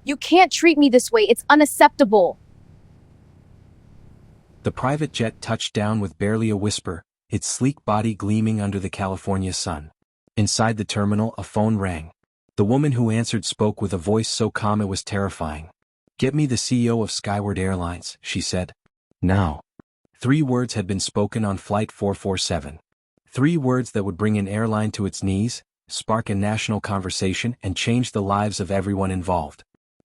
You can't treat me this way. It's unacceptable. The private jet touched down with barely a whisper, its sleek body gleaming under the California sun. Inside the terminal, a phone rang. The woman who answered spoke with a voice so calm it was terrifying. "Get me the CEO of Skyward Airlines," she said. "Now." 3 words had been spoken on Flight 447. 3 words that would bring an airline to its knees, spark a national conversation, and change the lives of everyone involved.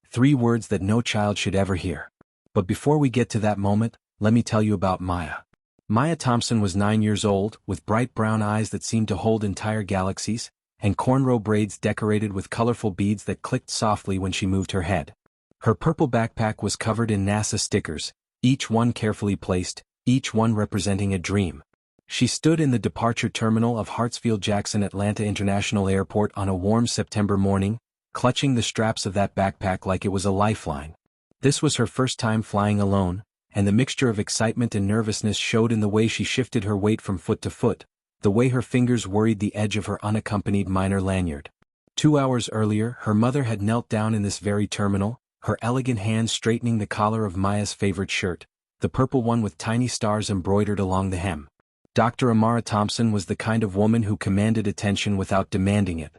3 words that no child should ever hear. But before we get to that moment, let me tell you about Maya. Maya Thompson was 9 years old, with bright brown eyes that seemed to hold entire galaxies, and cornrow braids decorated with colorful beads that clicked softly when she moved her head. Her purple backpack was covered in NASA stickers, each one carefully placed, each one representing a dream. She stood in the departure terminal of Hartsfield-Jackson Atlanta International Airport on a warm September morning, clutching the straps of that backpack like it was a lifeline. This was her first time flying alone, and the mixture of excitement and nervousness showed in the way she shifted her weight from foot to foot, the way her fingers worried the edge of her unaccompanied minor lanyard. 2 hours earlier, her mother had knelt down in this very terminal, her elegant hand straightening the collar of Maya's favorite shirt, the purple one with tiny stars embroidered along the hem. Dr. Amara Thompson was the kind of woman who commanded attention without demanding it.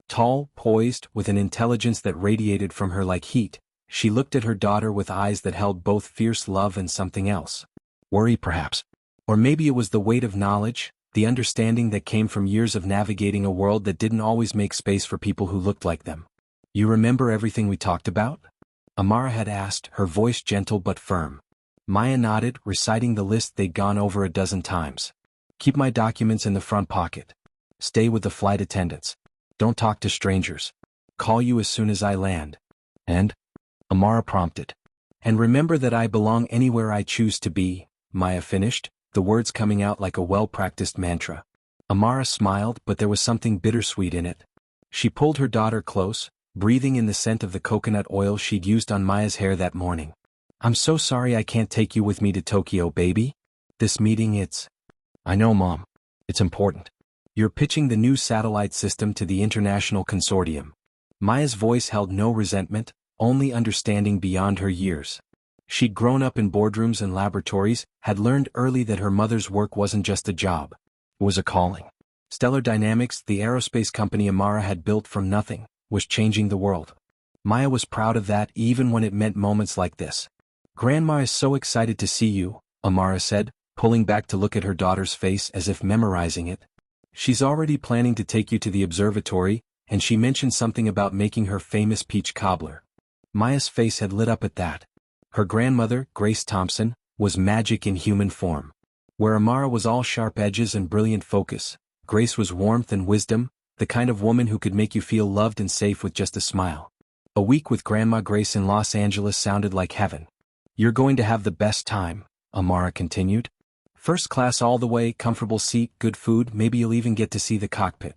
Tall, poised, with an intelligence that radiated from her like heat, she looked at her daughter with eyes that held both fierce love and something else. Worry, perhaps. Or maybe it was the weight of knowledge, the understanding that came from years of navigating a world that didn't always make space for people who looked like them. "You remember everything we talked about?" Amara had asked, her voice gentle but firm. Maya nodded, reciting the list they'd gone over a dozen times. "Keep my documents in the front pocket. Stay with the flight attendants. Don't talk to strangers. Call you as soon as I land. And?" Amara prompted. "And remember that I belong anywhere I choose to be," Maya finished, the words coming out like a well-practiced mantra. Amara smiled, but there was something bittersweet in it. She pulled her daughter close, breathing in the scent of the coconut oil she'd used on Maya's hair that morning. "I'm so sorry I can't take you with me to Tokyo, baby. This meeting, I know, Mom. It's important. You're pitching the new satellite system to the international consortium." Maya's voice held no resentment, only understanding beyond her years. She'd grown up in boardrooms and laboratories, had learned early that her mother's work wasn't just a job. It was a calling. Stellar Dynamics, the aerospace company Amara had built from nothing, was changing the world. Maya was proud of that even when it meant moments like this. "Grandma is so excited to see you," Amara said, pulling back to look at her daughter's face as if memorizing it. "She's already planning to take you to the observatory, and she mentioned something about making her famous peach cobbler." Maya's face had lit up at that. Her grandmother, Grace Thompson, was magic in human form. Where Amara was all sharp edges and brilliant focus, Grace was warmth and wisdom, the kind of woman who could make you feel loved and safe with just a smile. A week with Grandma Grace in Los Angeles sounded like heaven. "You're going to have the best time," Amara continued. "First class all the way, comfortable seat, good food, maybe you'll even get to see the cockpit."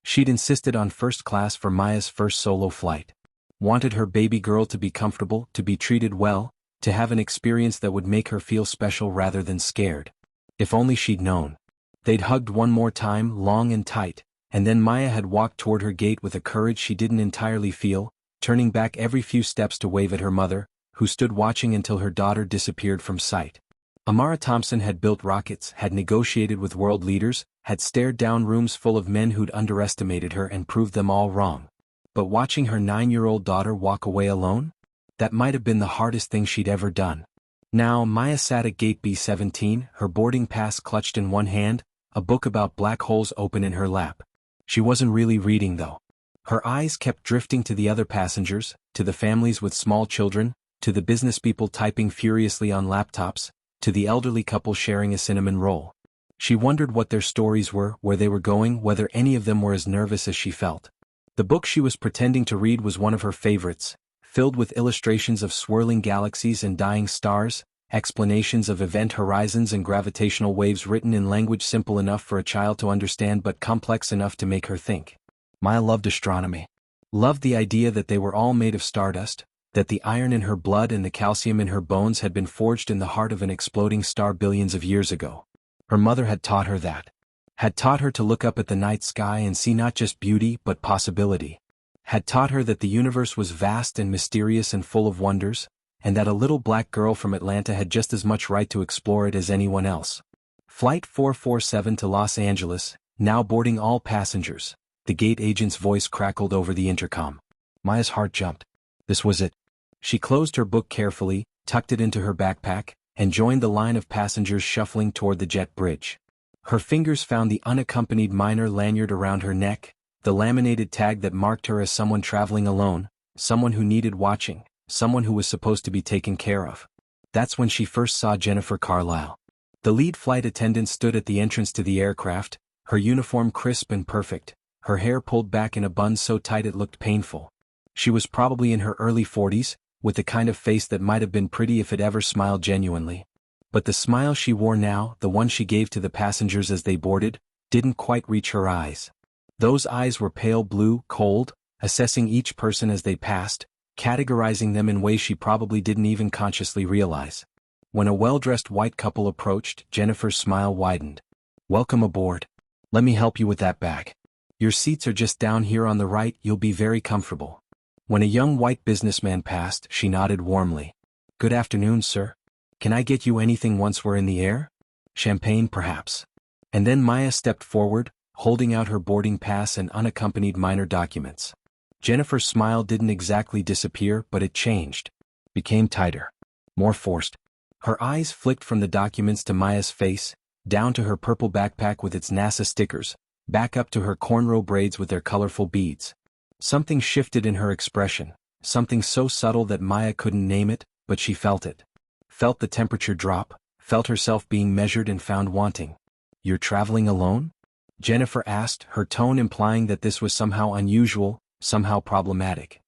She'd insisted on first class for Maya's first solo flight. Wanted her baby girl to be comfortable, to be treated well, to have an experience that would make her feel special rather than scared. If only she'd known. They'd hugged one more time, long and tight, and then Maya had walked toward her gate with a courage she didn't entirely feel, turning back every few steps to wave at her mother, who stood watching until her daughter disappeared from sight. Amara Thompson had built rockets, had negotiated with world leaders, had stared down rooms full of men who'd underestimated her and proved them all wrong. But watching her 9-year-old daughter walk away alone? That might have been the hardest thing she'd ever done. Now Maya sat at gate B-17, her boarding pass clutched in one hand, a book about black holes open in her lap. She wasn't really reading though. Her eyes kept drifting to the other passengers, to the families with small children, to the business people typing furiously on laptops, to the elderly couple sharing a cinnamon roll. She wondered what their stories were, where they were going, whether any of them were as nervous as she felt. The book she was pretending to read was one of her favorites, filled with illustrations of swirling galaxies and dying stars, explanations of event horizons and gravitational waves written in language simple enough for a child to understand but complex enough to make her think. Maya loved astronomy. Loved the idea that they were all made of stardust, that the iron in her blood and the calcium in her bones had been forged in the heart of an exploding star billions of years ago. Her mother had taught her that. Had taught her to look up at the night sky and see not just beauty but possibility. had taught her that the universe was vast and mysterious and full of wonders, and that a little black girl from Atlanta had just as much right to explore it as anyone else. Flight 447 to Los Angeles, now boarding all passengers. The gate agent's voice crackled over the intercom. Maya's heart jumped. This was it. She closed her book carefully, tucked it into her backpack, and joined the line of passengers shuffling toward the jet bridge. Her fingers found the unaccompanied minor lanyard around her neck, the laminated tag that marked her as someone traveling alone, someone who needed watching, someone who was supposed to be taken care of. That's when she first saw Jennifer Carlisle. The lead flight attendant stood at the entrance to the aircraft, her uniform crisp and perfect, her hair pulled back in a bun so tight it looked painful. She was probably in her early 40s, with the kind of face that might have been pretty if it ever smiled genuinely. But the smile she wore now, the one she gave to the passengers as they boarded, didn't quite reach her eyes. Those eyes were pale blue, cold, assessing each person as they passed, categorizing them in ways she probably didn't even consciously realize. When a well-dressed white couple approached, Jennifer's smile widened. "Welcome aboard. Let me help you with that bag. Your seats are just down here on the right, you'll be very comfortable." When a young white businessman passed, she nodded warmly. "Good afternoon, sir. Can I get you anything once we're in the air? Champagne, perhaps?" And then Maya stepped forward, holding out her boarding pass and unaccompanied minor documents. Jennifer's smile didn't exactly disappear, but it changed. Became tighter. More forced. Her eyes flicked from the documents to Maya's face, down to her purple backpack with its NASA stickers, back up to her cornrow braids with their colorful beads. Something shifted in her expression, something so subtle that Maya couldn't name it, but she felt it. Felt the temperature drop, felt herself being measured and found wanting. "You're traveling alone?" Jennifer asked, her tone implying that this was somehow unusual, somehow problematic.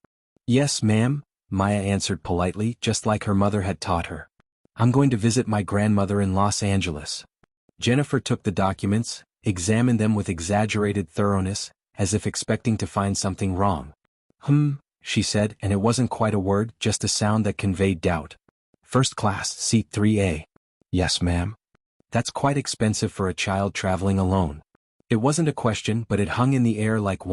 "Yes, ma'am," Maya answered politely, just like her mother had taught her. "I'm going to visit my grandmother in Los Angeles." Jennifer took the documents, examined them with exaggerated thoroughness, as if expecting to find something wrong. She said, and it wasn't quite a word, just a sound that conveyed doubt. "First class, seat 3A. "Yes, ma'am." "That's quite expensive for a child traveling alone." It wasn't a question, but it hung in the air like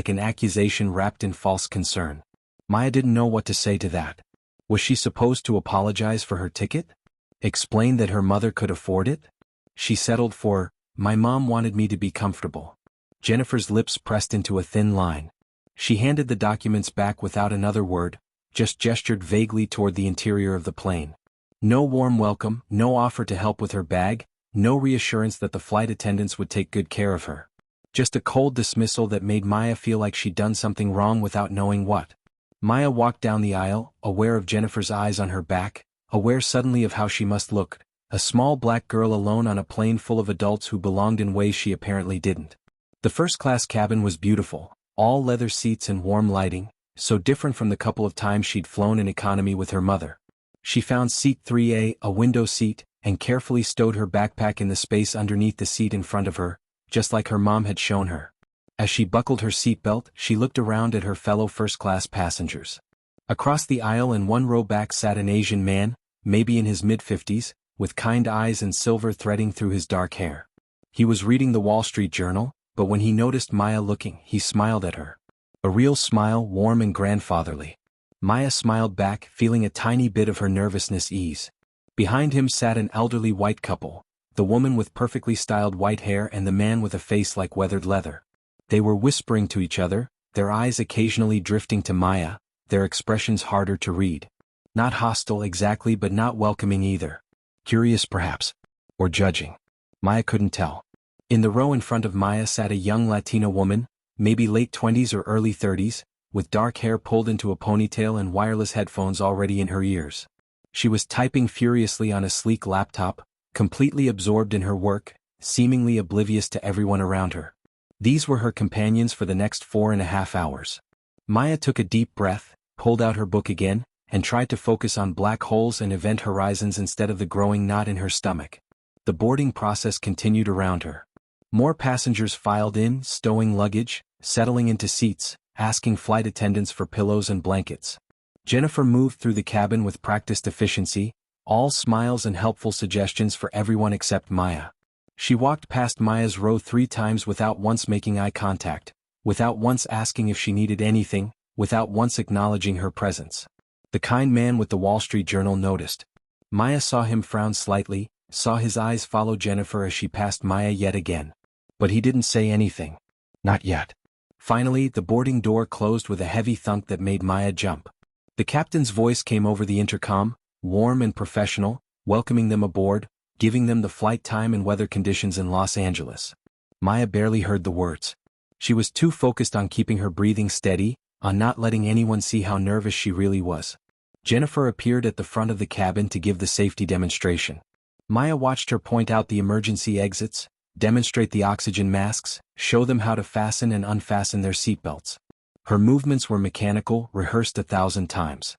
an accusation wrapped in false concern. Maya didn't know what to say to that. Was she supposed to apologize for her ticket? Explain that her mother could afford it? She settled for, "My mom wanted me to be comfortable." Jennifer's lips pressed into a thin line. She handed the documents back without another word, just gestured vaguely toward the interior of the plane. No warm welcome, no offer to help with her bag, no reassurance that the flight attendants would take good care of her. Just a cold dismissal that made Maya feel like she'd done something wrong without knowing what. Maya walked down the aisle, aware of Jennifer's eyes on her back, aware suddenly of how she must look, a small black girl alone on a plane full of adults who belonged in ways she apparently didn't. The first-class cabin was beautiful, all leather seats and warm lighting, so different from the couple of times she'd flown in economy with her mother. She found seat 3A, a window seat, and carefully stowed her backpack in the space underneath the seat in front of her, just like her mom had shown her. As she buckled her seatbelt, she looked around at her fellow first-class passengers. Across the aisle and one row back sat an Asian man, maybe in his mid-50s, with kind eyes and silver threading through his dark hair. He was reading the Wall Street Journal, but when he noticed Maya looking, he smiled at her. A real smile, warm and grandfatherly. Maya smiled back, feeling a tiny bit of her nervousness ease. Behind him sat an elderly white couple, the woman with perfectly styled white hair and the man with a face like weathered leather. They were whispering to each other, their eyes occasionally drifting to Maya, their expressions harder to read. Not hostile exactly, but not welcoming either. Curious perhaps. Or judging. Maya couldn't tell. In the row in front of Maya sat a young Latina woman, maybe late 20s or early 30s, with dark hair pulled into a ponytail and wireless headphones already in her ears. She was typing furiously on a sleek laptop, completely absorbed in her work, seemingly oblivious to everyone around her. These were her companions for the next 4.5 hours. Maya took a deep breath, pulled out her book again, and tried to focus on black holes and event horizons instead of the growing knot in her stomach. The boarding process continued around her. More passengers filed in, stowing luggage, settling into seats, asking flight attendants for pillows and blankets. Jennifer moved through the cabin with practiced efficiency, all smiles and helpful suggestions for everyone except Maya. She walked past Maya's row 3 times without once making eye contact, without once asking if she needed anything, without once acknowledging her presence. The kind man with the Wall Street Journal noticed. Maya saw him frown slightly, saw his eyes follow Jennifer as she passed Maya yet again. But he didn't say anything. Not yet. Finally, the boarding door closed with a heavy thunk that made Maya jump. The captain's voice came over the intercom, warm and professional, welcoming them aboard, giving them the flight time and weather conditions in Los Angeles. Maya barely heard the words. She was too focused on keeping her breathing steady, on not letting anyone see how nervous she really was. Jennifer appeared at the front of the cabin to give the safety demonstration. Maya watched her point out the emergency exits, demonstrate the oxygen masks, show them how to fasten and unfasten their seatbelts. Her movements were mechanical, rehearsed 1,000 times.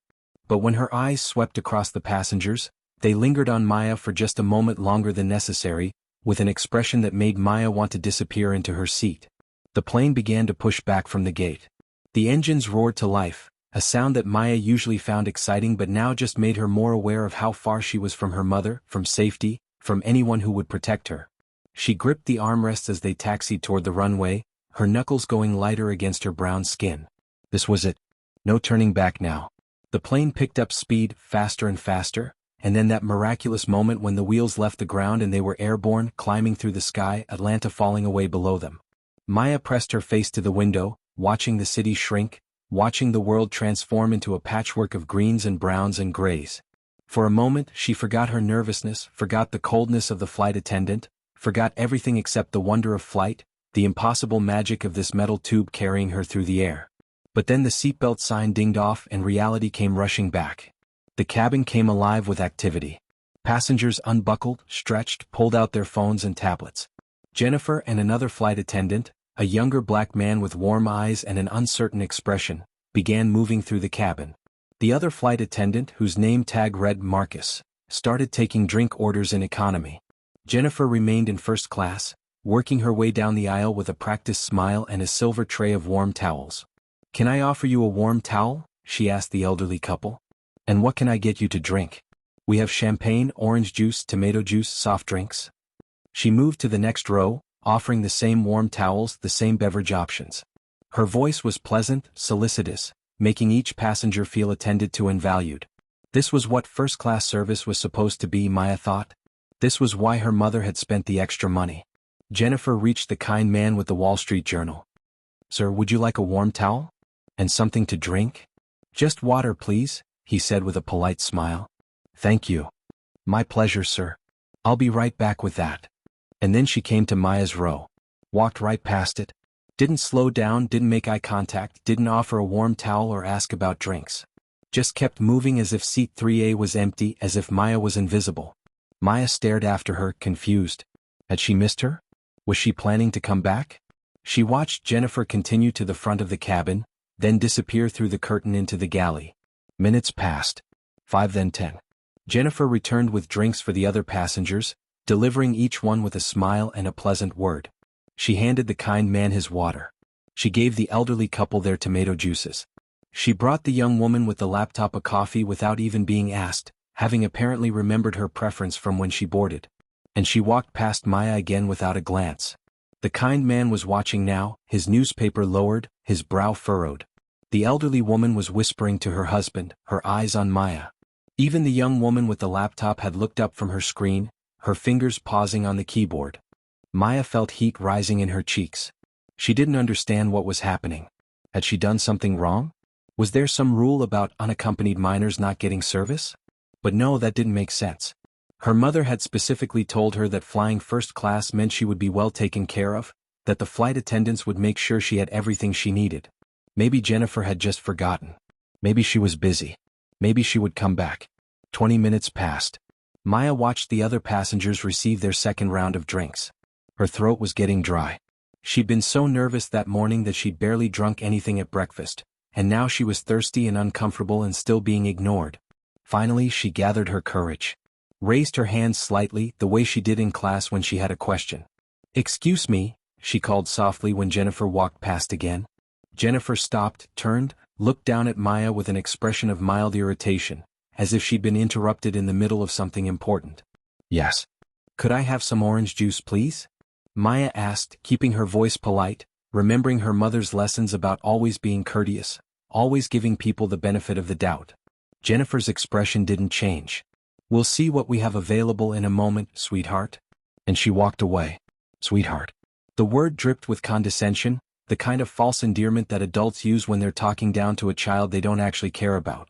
But when her eyes swept across the passengers, they lingered on Maya for just a moment longer than necessary, with an expression that made Maya want to disappear into her seat. The plane began to push back from the gate. The engines roared to life, a sound that Maya usually found exciting but now just made her more aware of how far she was from her mother, from safety, from anyone who would protect her. She gripped the armrests as they taxied toward the runway, her knuckles going lighter against her brown skin. This was it. No turning back now. The plane picked up speed, faster and faster, and then that miraculous moment when the wheels left the ground and they were airborne, climbing through the sky, Atlanta falling away below them. Maya pressed her face to the window, watching the city shrink, watching the world transform into a patchwork of greens and browns and grays. For a moment, she forgot her nervousness, forgot the coldness of the flight attendant, forgot everything except the wonder of flight, the impossible magic of this metal tube carrying her through the air. But then the seatbelt sign dinged off and reality came rushing back. The cabin came alive with activity. Passengers unbuckled, stretched, pulled out their phones and tablets. Jennifer and another flight attendant, a younger black man with warm eyes and an uncertain expression, began moving through the cabin. The other flight attendant, whose name tag read Marcus, started taking drink orders in economy. Jennifer remained in first class, working her way down the aisle with a practiced smile and a silver tray of warm towels. "Can I offer you a warm towel?" she asked the elderly couple. "And what can I get you to drink? We have champagne, orange juice, tomato juice, soft drinks." She moved to the next row, offering the same warm towels, the same beverage options. Her voice was pleasant, solicitous, making each passenger feel attended to and valued. This was what first-class service was supposed to be, Maya thought. This was why her mother had spent the extra money. Jennifer reached the kind man with the Wall Street Journal. "Sir, would you like a warm towel? And something to drink?" "Just water, please," he said with a polite smile. "Thank you." "My pleasure, sir. I'll be right back with that." And then she came to Maya's row. Walked right past it. Didn't slow down, didn't make eye contact, didn't offer a warm towel or ask about drinks. Just kept moving as if seat 3A was empty, as if Maya was invisible. Maya stared after her, confused. Had she missed her? Was she planning to come back? She watched Jennifer continue to the front of the cabin, then disappear through the curtain into the galley. Minutes passed. 5, then 10. Jennifer returned with drinks for the other passengers, delivering each one with a smile and a pleasant word. She handed the kind man his water. She gave the elderly couple their tomato juices. She brought the young woman with the laptop a coffee without even being asked, having apparently remembered her preference from when she boarded. And she walked past Maya again without a glance. The kind man was watching now, his newspaper lowered, his brow furrowed. The elderly woman was whispering to her husband, her eyes on Maya. Even the young woman with the laptop had looked up from her screen, her fingers pausing on the keyboard. Maya felt heat rising in her cheeks. She didn't understand what was happening. Had she done something wrong? Was there some rule about unaccompanied minors not getting service? But no, that didn't make sense. Her mother had specifically told her that flying first class meant she would be well taken care of, that the flight attendants would make sure she had everything she needed. Maybe Jennifer had just forgotten. Maybe she was busy. Maybe she would come back. 20 minutes passed. Maya watched the other passengers receive their second round of drinks. Her throat was getting dry. She'd been so nervous that morning that she'd barely drunk anything at breakfast, and now she was thirsty and uncomfortable and still being ignored. Finally, she gathered her courage. Raised her hands slightly, the way she did in class when she had a question. "Excuse me," she called softly when Jennifer walked past again. Jennifer stopped, turned, looked down at Maya with an expression of mild irritation, as if she'd been interrupted in the middle of something important. "Yes. Could I have some orange juice, please?" Maya asked, keeping her voice polite, remembering her mother's lessons about always being courteous, always giving people the benefit of the doubt. Jennifer's expression didn't change. "We'll see what we have available in a moment, sweetheart." And she walked away. Sweetheart. The word dripped with condescension, the kind of false endearment that adults use when they're talking down to a child they don't actually care about.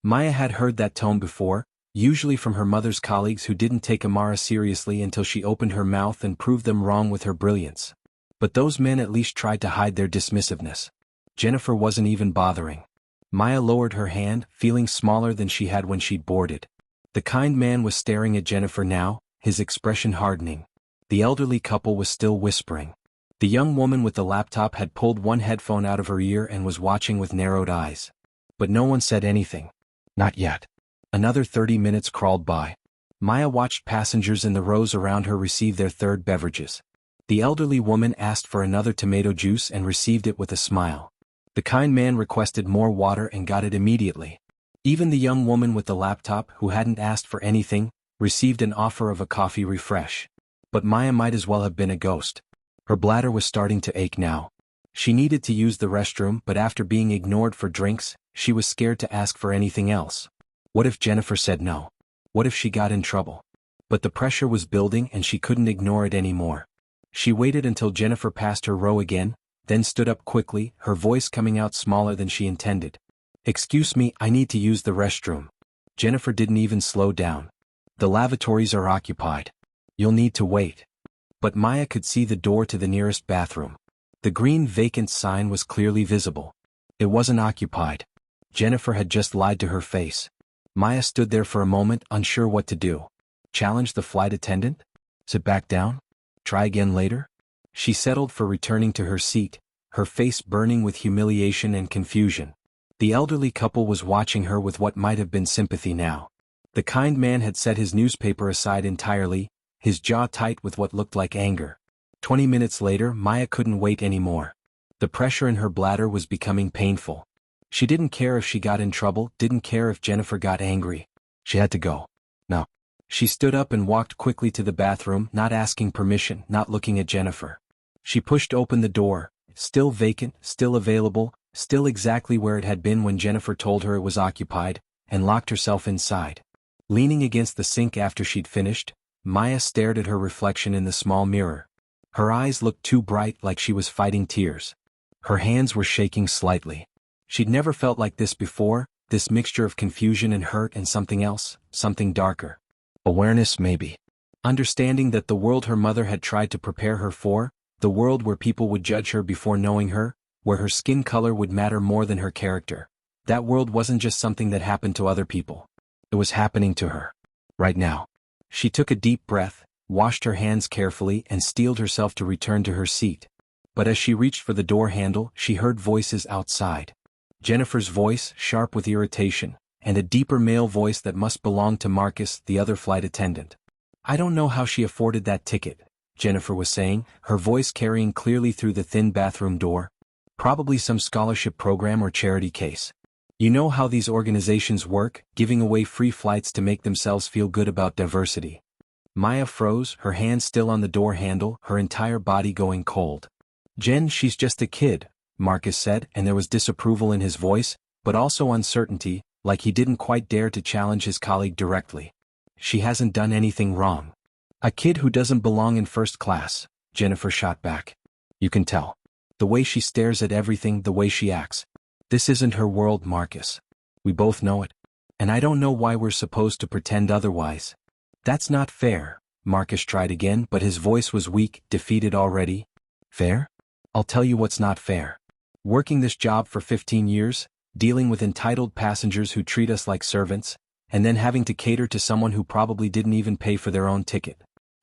Maya had heard that tone before, usually from her mother's colleagues who didn't take Amara seriously until she opened her mouth and proved them wrong with her brilliance. But those men at least tried to hide their dismissiveness. Jennifer wasn't even bothering. Maya lowered her hand, feeling smaller than she had when she'd boarded. The kind man was staring at Jennifer now, his expression hardening. The elderly couple was still whispering. The young woman with the laptop had pulled one headphone out of her ear and was watching with narrowed eyes. But no one said anything. Not yet. Another 30 minutes crawled by. Maya watched passengers in the rows around her receive their third beverages. The elderly woman asked for another tomato juice and received it with a smile. The kind man requested more water and got it immediately. Even the young woman with the laptop, who hadn't asked for anything, received an offer of a coffee refresh. But Maya might as well have been a ghost. Her bladder was starting to ache now. She needed to use the restroom, but after being ignored for drinks, she was scared to ask for anything else. What if Jennifer said no? What if she got in trouble? But the pressure was building and she couldn't ignore it anymore. She waited until Jennifer passed her row again, then stood up quickly, her voice coming out smaller than she intended. "Excuse me, I need to use the restroom." Jennifer didn't even slow down. "The lavatories are occupied. You'll need to wait." But Maya could see the door to the nearest bathroom. The green vacant sign was clearly visible. It wasn't occupied. Jennifer had just lied to her face. Maya stood there for a moment, unsure what to do. Challenge the flight attendant? Sit back down? Try again later? She settled for returning to her seat, her face burning with humiliation and confusion. The elderly couple was watching her with what might have been sympathy now. The kind man had set his newspaper aside entirely, his jaw tight with what looked like anger. 20 minutes later, Maya couldn't wait anymore. The pressure in her bladder was becoming painful. She didn't care if she got in trouble, didn't care if Jennifer got angry. She had to go. No. She stood up and walked quickly to the bathroom, not asking permission, not looking at Jennifer. She pushed open the door, still vacant, still available, still exactly where it had been when Jennifer told her it was occupied, and locked herself inside. Leaning against the sink after she'd finished, Maya stared at her reflection in the small mirror. Her eyes looked too bright, like she was fighting tears. Her hands were shaking slightly. She'd never felt like this before, this mixture of confusion and hurt and something else, something darker. Awareness, maybe. Understanding that the world her mother had tried to prepare her for, the world where people would judge her before knowing her, where her skin color would matter more than her character. That world wasn't just something that happened to other people. It was happening to her. Right now. She took a deep breath, washed her hands carefully and steeled herself to return to her seat. But as she reached for the door handle, she heard voices outside. Jennifer's voice, sharp with irritation, and a deeper male voice that must belong to Marcus, the other flight attendant. "I don't know how she afforded that ticket," Jennifer was saying, her voice carrying clearly through the thin bathroom door. "Probably some scholarship program or charity case. You know how these organizations work, giving away free flights to make themselves feel good about diversity." Maya froze, her hand still on the door handle, her entire body going cold. "Jen, she's just a kid," Marcus said, and there was disapproval in his voice, but also uncertainty, like he didn't quite dare to challenge his colleague directly. "She hasn't done anything wrong." "A kid who doesn't belong in first class," Jennifer shot back. "You can tell. The way she stares at everything, the way she acts. This isn't her world, Marcus. We both know it. And I don't know why we're supposed to pretend otherwise." "That's not fair," Marcus tried again, but his voice was weak, defeated already. "Fair? I'll tell you what's not fair. Working this job for 15 years, dealing with entitled passengers who treat us like servants, and then having to cater to someone who probably didn't even pay for their own ticket.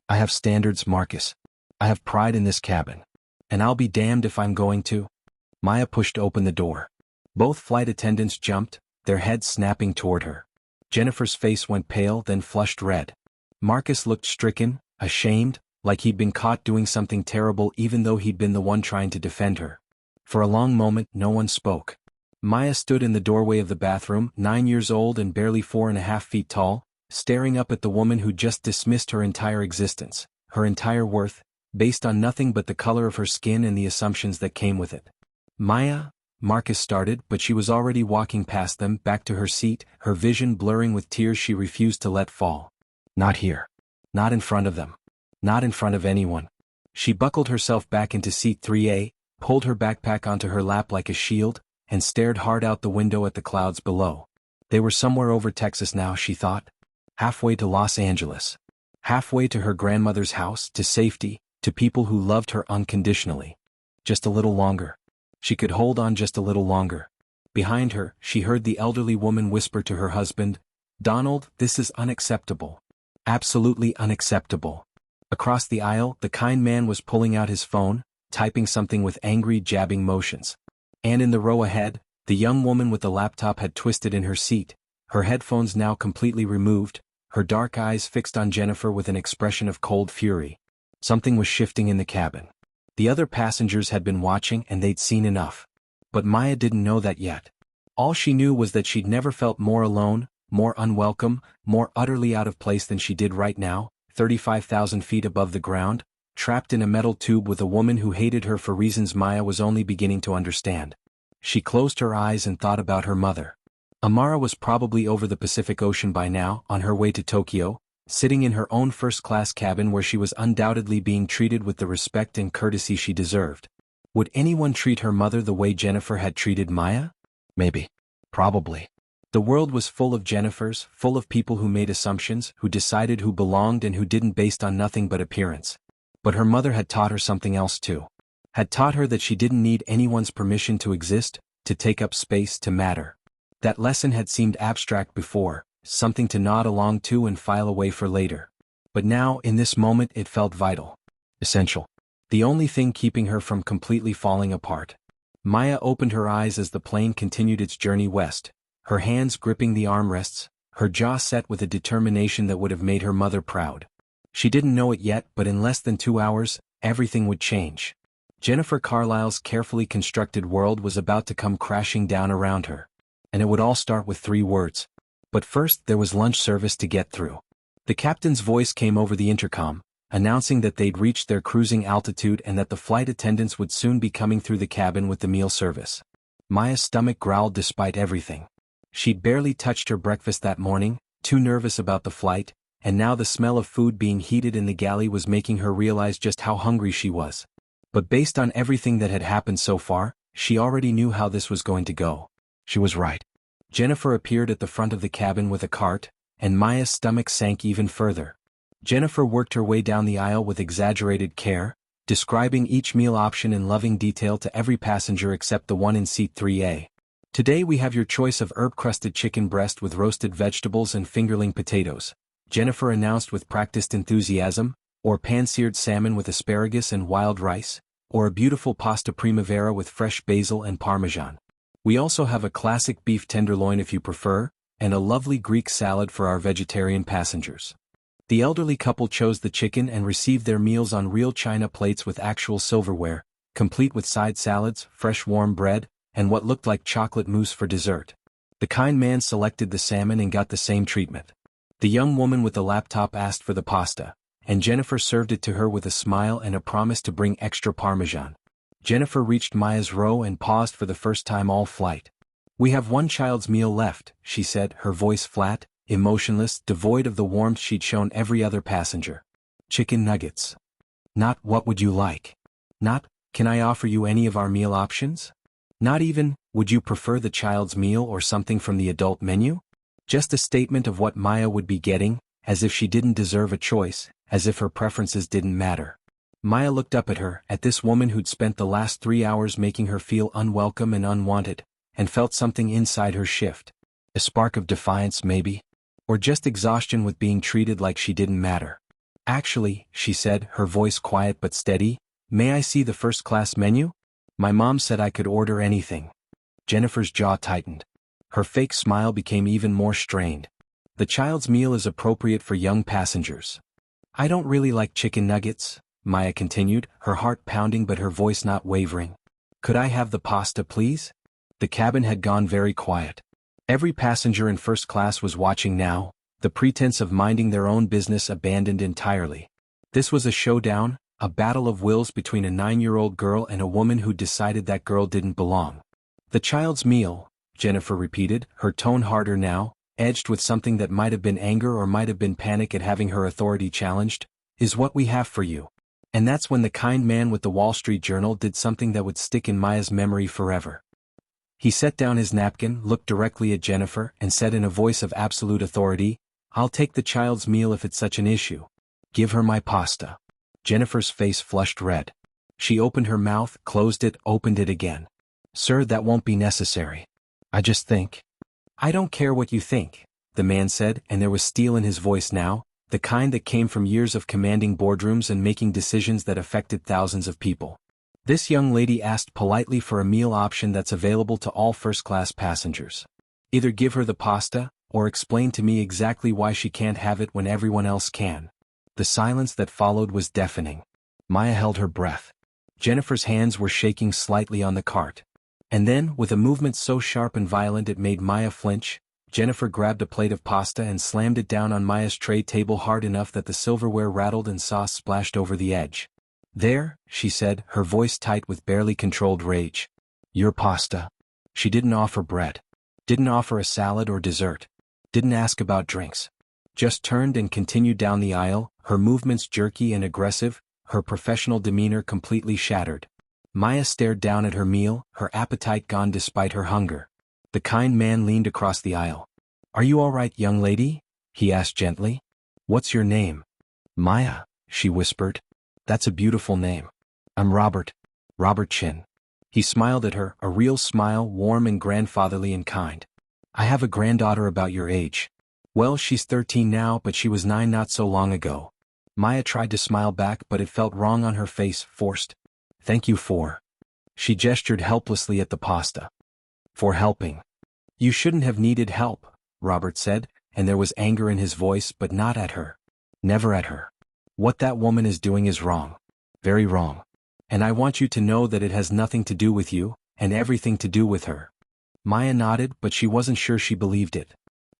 I have standards, Marcus. I have pride in this cabin. And I'll be damned if I'm going to." Maya pushed open the door. Both flight attendants jumped, their heads snapping toward her. Jennifer's face went pale, then flushed red. Marcus looked stricken, ashamed, like he'd been caught doing something terrible even though he'd been the one trying to defend her. For a long moment, no one spoke. Maya stood in the doorway of the bathroom, 9 years old and barely 4.5 feet tall, staring up at the woman who just dismissed her entire existence, her entire worth, based on nothing but the color of her skin and the assumptions that came with it. Maya, Marcus started, but she was already walking past them, back to her seat, her vision blurring with tears she refused to let fall. Not here. Not in front of them. Not in front of anyone. She buckled herself back into seat 3A, pulled her backpack onto her lap like a shield, and stared hard out the window at the clouds below. They were somewhere over Texas now, she thought. Halfway to Los Angeles. Halfway to her grandmother's house, to safety, to people who loved her unconditionally. Just a little longer. She could hold on just a little longer. Behind her, she heard the elderly woman whisper to her husband, "Donald, this is unacceptable. Absolutely unacceptable." Across the aisle, the kind man was pulling out his phone, typing something with angry, jabbing motions. And in the row ahead, the young woman with the laptop had twisted in her seat, her headphones now completely removed, her dark eyes fixed on Jennifer with an expression of cold fury. Something was shifting in the cabin. The other passengers had been watching and they'd seen enough. But Maya didn't know that yet. All she knew was that she'd never felt more alone, more unwelcome, more utterly out of place than she did right now, 35,000 feet above the ground, trapped in a metal tube with a woman who hated her for reasons Maya was only beginning to understand. She closed her eyes and thought about her mother. Amara was probably over the Pacific Ocean by now, on her way to Tokyo, sitting in her own first-class cabin where she was undoubtedly being treated with the respect and courtesy she deserved. Would anyone treat her mother the way Jennifer had treated Maya? Maybe. Probably. The world was full of Jennifers, full of people who made assumptions, who decided who belonged and who didn't based on nothing but appearance. But her mother had taught her something else too. Had taught her that she didn't need anyone's permission to exist, to take up space, to matter. That lesson had seemed abstract before, something to nod along to and file away for later. But now, in this moment, it felt vital. Essential. The only thing keeping her from completely falling apart. Maya opened her eyes as the plane continued its journey west, her hands gripping the armrests, her jaw set with a determination that would have made her mother proud. She didn't know it yet, but in less than 2 hours, everything would change. Jennifer Carlisle's carefully constructed world was about to come crashing down around her. And it would all start with 3 words. But first there was lunch service to get through. The captain's voice came over the intercom, announcing that they'd reached their cruising altitude and that the flight attendants would soon be coming through the cabin with the meal service. Maya's stomach growled despite everything. She'd barely touched her breakfast that morning, too nervous about the flight, and now the smell of food being heated in the galley was making her realize just how hungry she was. But based on everything that had happened so far, she already knew how this was going to go. She was right. Jennifer appeared at the front of the cabin with a cart, and Maya's stomach sank even further. Jennifer worked her way down the aisle with exaggerated care, describing each meal option in loving detail to every passenger except the one in seat 3A. "Today we have your choice of herb-crusted chicken breast with roasted vegetables and fingerling potatoes," Jennifer announced with practiced enthusiasm, or pan-seared salmon with asparagus and wild rice, or a beautiful pasta primavera with fresh basil and parmesan. "We also have a classic beef tenderloin if you prefer, and a lovely Greek salad for our vegetarian passengers." The elderly couple chose the chicken and received their meals on real china plates with actual silverware, complete with side salads, fresh warm bread, and what looked like chocolate mousse for dessert. The kind man selected the salmon and got the same treatment. The young woman with the laptop asked for the pasta, and Jennifer served it to her with a smile and a promise to bring extra parmesan. Jennifer reached Maya's row and paused for the first time all flight. "We have one child's meal left," she said, her voice flat, emotionless, devoid of the warmth she'd shown every other passenger. "Chicken nuggets. Not, what would you like? Not, can I offer you any of our meal options? Not even, would you prefer the child's meal or something from the adult menu?" Just a statement of what Maya would be getting, as if she didn't deserve a choice, as if her preferences didn't matter. Maya looked up at her, at this woman who'd spent the last 3 hours making her feel unwelcome and unwanted, and felt something inside her shift. A spark of defiance maybe? Or just exhaustion with being treated like she didn't matter. "Actually," she said, her voice quiet but steady, "may I see the first-class menu? My mom said I could order anything." Jennifer's jaw tightened. Her fake smile became even more strained. "The child's meal is appropriate for young passengers." "I don't really like chicken nuggets," Maya continued, her heart pounding but her voice not wavering. "Could I have the pasta, please?" The cabin had gone very quiet. Every passenger in first class was watching now, the pretense of minding their own business abandoned entirely. This was a showdown, A battle of wills between a 9-year-old girl and a woman who decided that girl didn't belong. The child's meal, Jennifer repeated, her tone harder now, edged with something that might have been anger or might have been panic at having her authority challenged, is what we have for you. And that's when the kind man with the Wall Street Journal did something that would stick in Maya's memory forever. He set down his napkin, looked directly at Jennifer, and said in a voice of absolute authority, "I'll take the child's meal if it's such an issue. Give her my pasta." Jennifer's face flushed red. She opened her mouth, closed it, opened it again. "Sir, that won't be necessary. I just think." "I don't care what you think," the man said, and there was steel in his voice now, the kind that came from years of commanding boardrooms and making decisions that affected thousands of people. "This young lady asked politely for a meal option that's available to all first-class passengers. Either give her the pasta, or explain to me exactly why she can't have it when everyone else can." The silence that followed was deafening. Maya held her breath. Jennifer's hands were shaking slightly on the cart. And then, with a movement so sharp and violent it made Maya flinch, Jennifer grabbed a plate of pasta and slammed it down on Maya's tray table hard enough that the silverware rattled and sauce splashed over the edge. "There," she said, her voice tight with barely controlled rage. "Your pasta." She didn't offer bread. Didn't offer a salad or dessert. Didn't ask about drinks. Just turned and continued down the aisle, her movements jerky and aggressive, her professional demeanor completely shattered. Maya stared down at her meal, her appetite gone despite her hunger. The kind man leaned across the aisle. "Are you all right, young lady?" he asked gently. "What's your name?" "Maya," she whispered. "That's a beautiful name. I'm Robert Chen." He smiled at her, a real smile, warm and grandfatherly and kind. "I have a granddaughter about your age." "Well, she's 13 now, but she was 9 not so long ago." Maya tried to smile back, but it felt wrong on her face, forced. "Thank you for..." She gestured helplessly at the pasta. "For helping." "You shouldn't have needed help," Robert said, and there was anger in his voice, but not at her. Never at her. "What that woman is doing is wrong. Very wrong. And I want you to know that it has nothing to do with you, and everything to do with her." Maya nodded, but she wasn't sure she believed it.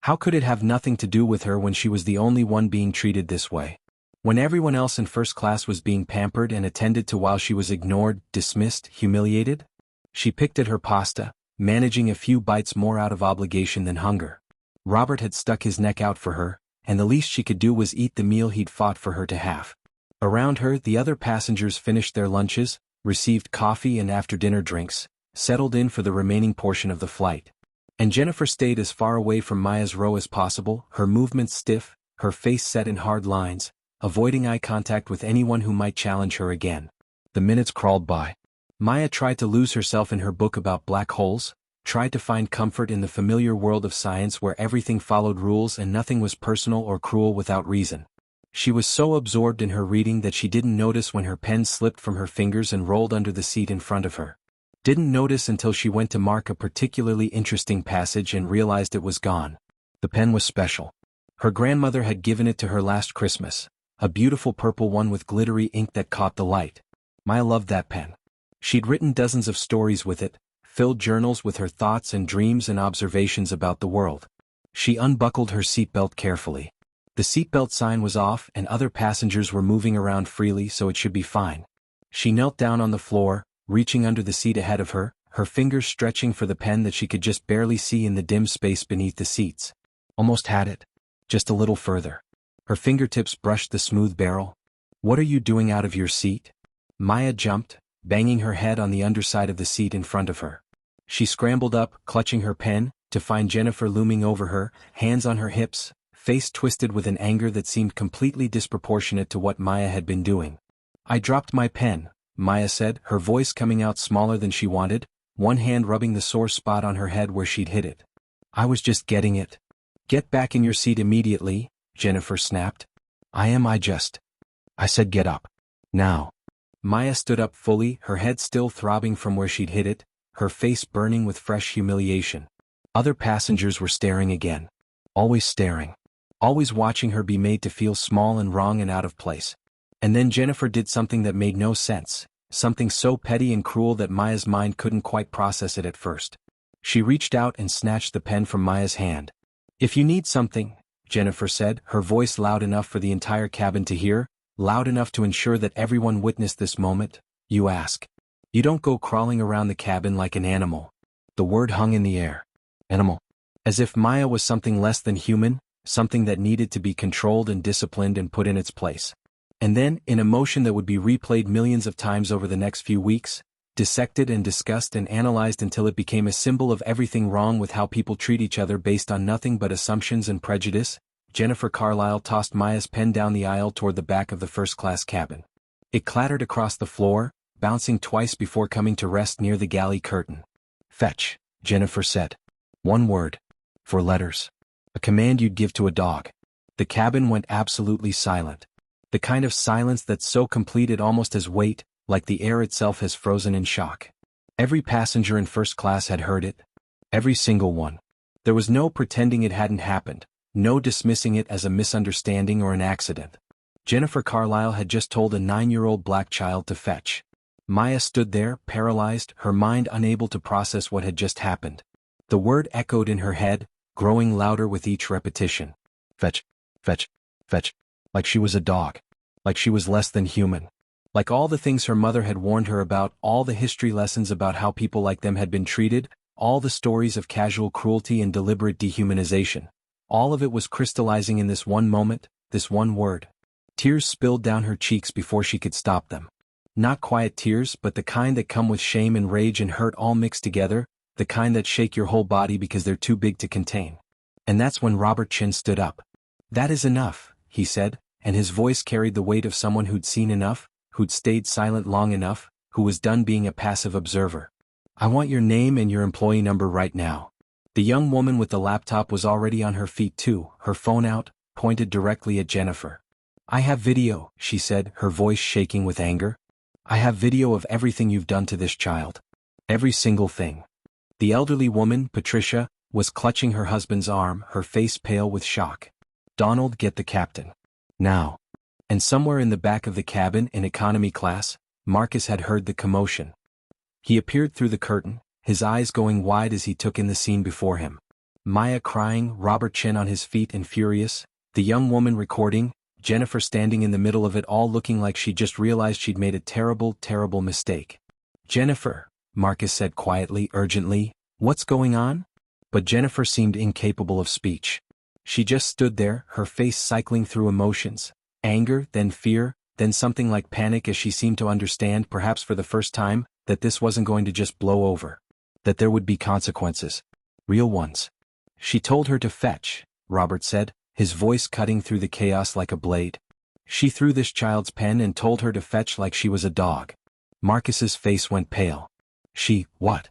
How could it have nothing to do with her when she was the only one being treated this way? When everyone else in first class was being pampered and attended to while she was ignored, dismissed, humiliated? She picked at her pasta, managing a few bites more out of obligation than hunger. Robert had stuck his neck out for her, and the least she could do was eat the meal he'd fought for her to have. Around her, the other passengers finished their lunches, received coffee and after-dinner drinks, settled in for the remaining portion of the flight. And Jennifer stayed as far away from Maya's row as possible, her movements stiff, her face set in hard lines, avoiding eye contact with anyone who might challenge her again. The minutes crawled by. Maya tried to lose herself in her book about black holes, tried to find comfort in the familiar world of science where everything followed rules and nothing was personal or cruel without reason. She was so absorbed in her reading that she didn't notice when her pen slipped from her fingers and rolled under the seat in front of her. Didn't notice until she went to mark a particularly interesting passage and realized it was gone. The pen was special. Her grandmother had given it to her last Christmas, a beautiful purple one with glittery ink that caught the light. Maya loved that pen. She'd written dozens of stories with it, filled journals with her thoughts and dreams and observations about the world. She unbuckled her seatbelt carefully. The seatbelt sign was off and other passengers were moving around freely, so it should be fine. She knelt down on the floor, reaching under the seat ahead of her, her fingers stretching for the pen that she could just barely see in the dim space beneath the seats. Almost had it. Just a little further. Her fingertips brushed the smooth barrel. "What are you doing out of your seat?" Maya jumped, banging her head on the underside of the seat in front of her. She scrambled up, clutching her pen, to find Jennifer looming over her, hands on her hips, face twisted with an anger that seemed completely disproportionate to what Maya had been doing. "I dropped my pen," Maya said, her voice coming out smaller than she wanted, one hand rubbing the sore spot on her head where she'd hit it. "I was just getting it." "Get back in your seat immediately," Jennifer snapped. I said get up. Now." Maya stood up fully, her head still throbbing from where she'd hit it, her face burning with fresh humiliation. Other passengers were staring again. Always staring. Always watching her be made to feel small and wrong and out of place. And then Jennifer did something that made no sense, something so petty and cruel that Maya's mind couldn't quite process it at first. She reached out and snatched the pen from Maya's hand. "If you need something," Jennifer said, her voice loud enough for the entire cabin to hear, loud enough to ensure that everyone witnessed this moment. You ask. You don't go crawling around the cabin like an animal. The word hung in the air. Animal. As if Maya was something less than human, something that needed to be controlled and disciplined and put in its place. And then, in a motion that would be replayed millions of times over the next few weeks, dissected and discussed and analyzed until it became a symbol of everything wrong with how people treat each other based on nothing but assumptions and prejudice, Jennifer Carlisle tossed Maya's pen down the aisle toward the back of the first-class cabin. It clattered across the floor, bouncing twice before coming to rest near the galley curtain. Fetch, Jennifer said. One word. 4 letters. A command you'd give to a dog. The cabin went absolutely silent. The kind of silence that's so complete it almost has weight, like the air itself has frozen in shock. Every passenger in first class had heard it. Every single one. There was no pretending it hadn't happened, no dismissing it as a misunderstanding or an accident. Jennifer Carlisle had just told a 9-year-old black child to fetch. Maya stood there, paralyzed, her mind unable to process what had just happened. The word echoed in her head, growing louder with each repetition. Fetch, fetch, fetch. Like she was a dog. Like she was less than human. Like all the things her mother had warned her about, all the history lessons about how people like them had been treated, all the stories of casual cruelty and deliberate dehumanization. All of it was crystallizing in this one moment, this one word. Tears spilled down her cheeks before she could stop them. Not quiet tears, but the kind that come with shame and rage and hurt all mixed together, the kind that shake your whole body because they're too big to contain. And that's when Chen stood up. That is enough, he said, and his voice carried the weight of someone who'd seen enough, who'd stayed silent long enough, who was done being a passive observer. I want your name and your employee number right now. The young woman with the laptop was already on her feet too, her phone out, pointed directly at Jennifer. I have video, she said, her voice shaking with anger. I have video of everything you've done to this child. Every single thing. The elderly woman, Patricia, was clutching her husband's arm, her face pale with shock. Donald, get the captain. Now. And somewhere in the back of the cabin, in economy class, Marcus had heard the commotion. He appeared through the curtain, his eyes going wide as he took in the scene before him. Maya crying, Chen on his feet and furious, the young woman recording, Jennifer standing in the middle of it all looking like she just realized she'd made a terrible, terrible mistake. Jennifer, Marcus said quietly, urgently, what's going on? But Jennifer seemed incapable of speech. She just stood there, her face cycling through emotions, anger, then fear, then something like panic as she seemed to understand, perhaps for the first time, that this wasn't going to just blow over. That there would be consequences. Real ones. She told her to fetch, Robert said, his voice cutting through the chaos like a blade. She threw this child's pen and told her to fetch like she was a dog. Marcus's face went pale. What?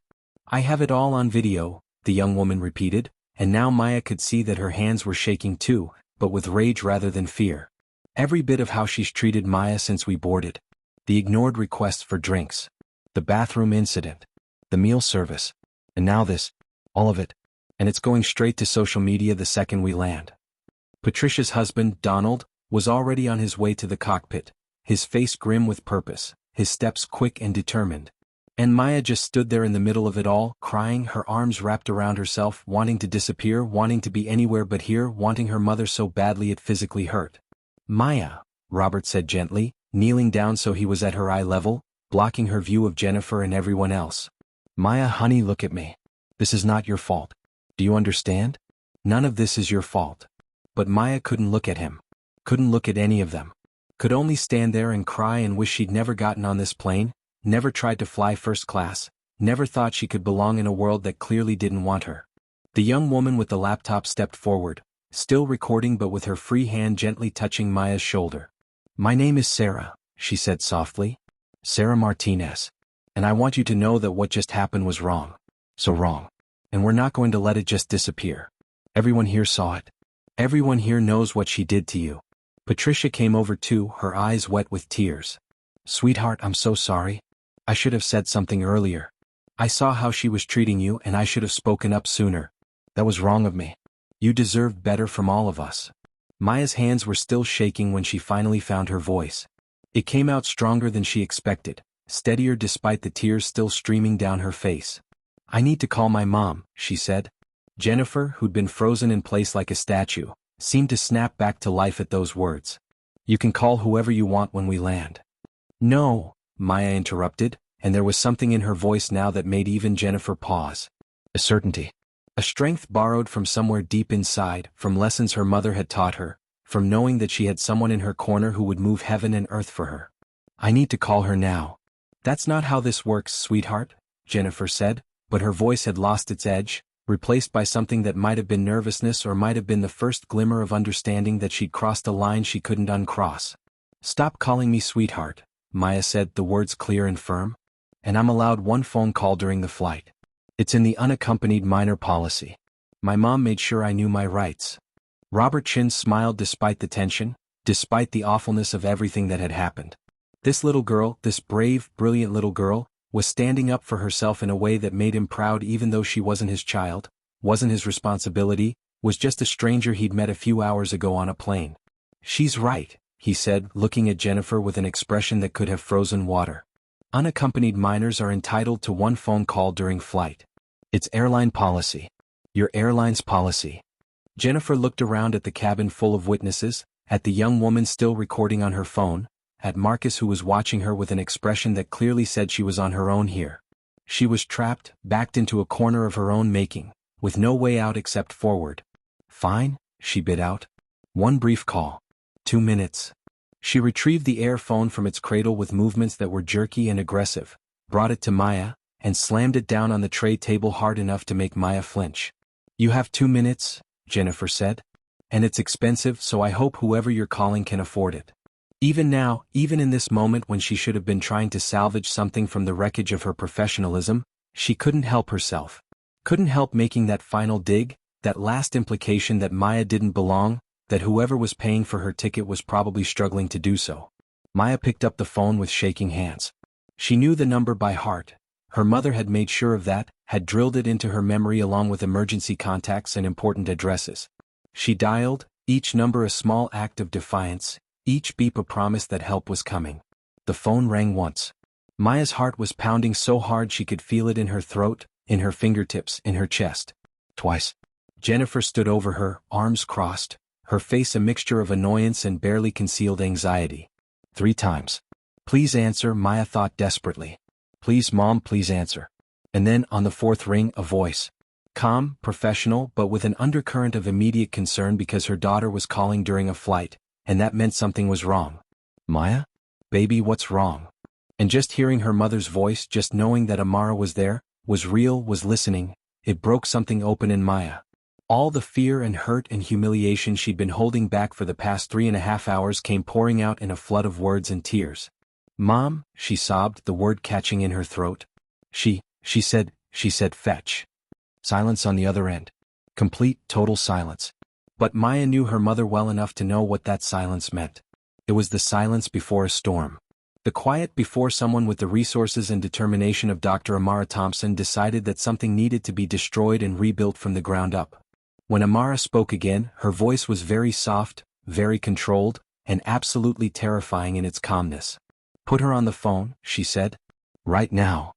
I have it all on video, the young woman repeated, and now Maya could see that her hands were shaking too, but with rage rather than fear. Every bit of how she's treated Maya since we boarded. The ignored requests for drinks. The bathroom incident. The meal service. And now this. All of it. And it's going straight to social media the second we land. Patricia's husband, Donald, was already on his way to the cockpit, his face grim with purpose, his steps quick and determined. And Maya just stood there in the middle of it all, crying, her arms wrapped around herself, wanting to disappear, wanting to be anywhere but here, wanting her mother so badly it physically hurt. Maya, Robert said gently, kneeling down so he was at her eye level, blocking her view of Jennifer and everyone else. Maya, honey, look at me. This is not your fault. Do you understand? None of this is your fault. But Maya couldn't look at him. Couldn't look at any of them. Could only stand there and cry and wish she'd never gotten on this plane, never tried to fly first class, never thought she could belong in a world that clearly didn't want her. The young woman with the laptop stepped forward, still recording but with her free hand gently touching Maya's shoulder. My name is Sarah, she said softly. Sarah Martinez. And I want you to know that what just happened was wrong. So wrong. And we're not going to let it just disappear. Everyone here saw it. Everyone here knows what she did to you. Patricia came over too, her eyes wet with tears. Sweetheart, I'm so sorry. I should have said something earlier. I saw how she was treating you and I should have spoken up sooner. That was wrong of me. You deserved better from all of us. Maya's hands were still shaking when she finally found her voice. It came out stronger than she expected, steadier despite the tears still streaming down her face. I need to call my mom, she said. Jennifer, who'd been frozen in place like a statue, seemed to snap back to life at those words. You can call whoever you want when we land. No, Maya interrupted, and there was something in her voice now that made even Jennifer pause. A certainty. A strength borrowed from somewhere deep inside, from lessons her mother had taught her, from knowing that she had someone in her corner who would move heaven and earth for her. I need to call her now. That's not how this works, sweetheart, Jennifer said, but her voice had lost its edge, replaced by something that might have been nervousness or might have been the first glimmer of understanding that she'd crossed a line she couldn't uncross. Stop calling me sweetheart, Maya said, the words clear and firm. And I'm allowed one phone call during the flight. It's in the unaccompanied minor policy. My mom made sure I knew my rights. Robert Chen smiled despite the tension, despite the awfulness of everything that had happened. This little girl, this brave, brilliant little girl, was standing up for herself in a way that made him proud even though she wasn't his child, wasn't his responsibility, was just a stranger he'd met a few hours ago on a plane. She's right, he said, looking at Jennifer with an expression that could have frozen water. Unaccompanied minors are entitled to one phone call during flight. It's airline policy. Your airline's policy. Jennifer looked around at the cabin full of witnesses, at the young woman still recording on her phone, at Marcus who was watching her with an expression that clearly said she was on her own here. She was trapped, backed into a corner of her own making, with no way out except forward. Fine, she bit out. One brief call. 2 minutes. She retrieved the air phone from its cradle with movements that were jerky and aggressive, brought it to Maya, and slammed it down on the tray table hard enough to make Maya flinch. You have 2 minutes, Jennifer said. And it's expensive, so I hope whoever you're calling can afford it. Even now, even in this moment when she should have been trying to salvage something from the wreckage of her professionalism, she couldn't help herself. Couldn't help making that final dig, that last implication that Maya didn't belong, that whoever was paying for her ticket was probably struggling to do so. Maya picked up the phone with shaking hands. She knew the number by heart. Her mother had made sure of that, had drilled it into her memory along with emergency contacts and important addresses. She dialed, each number a small act of defiance, each beep a promise that help was coming. The phone rang once. Maya's heart was pounding so hard she could feel it in her throat, in her fingertips, in her chest. Twice. Jennifer stood over her, arms crossed, her face a mixture of annoyance and barely concealed anxiety. 3 times. Please answer, Maya thought desperately. Please, Mom, please answer. And then, on the 4th ring, a voice. Calm, professional, but with an undercurrent of immediate concern because her daughter was calling during a flight, and that meant something was wrong. Maya? Baby, what's wrong? And just hearing her mother's voice, just knowing that Amara was there, was real, was listening, it broke something open in Maya. All the fear and hurt and humiliation she'd been holding back for the past 3.5 hours came pouring out in a flood of words and tears. Mom, she sobbed, the word catching in her throat. She said, fetch. Silence on the other end. Complete, total silence. But Maya knew her mother well enough to know what that silence meant. It was the silence before a storm. The quiet before someone with the resources and determination of Dr. Amara Thompson decided that something needed to be destroyed and rebuilt from the ground up. When Amara spoke again, her voice was very soft, very controlled, and absolutely terrifying in its calmness. Put her on the phone, she said. Right now.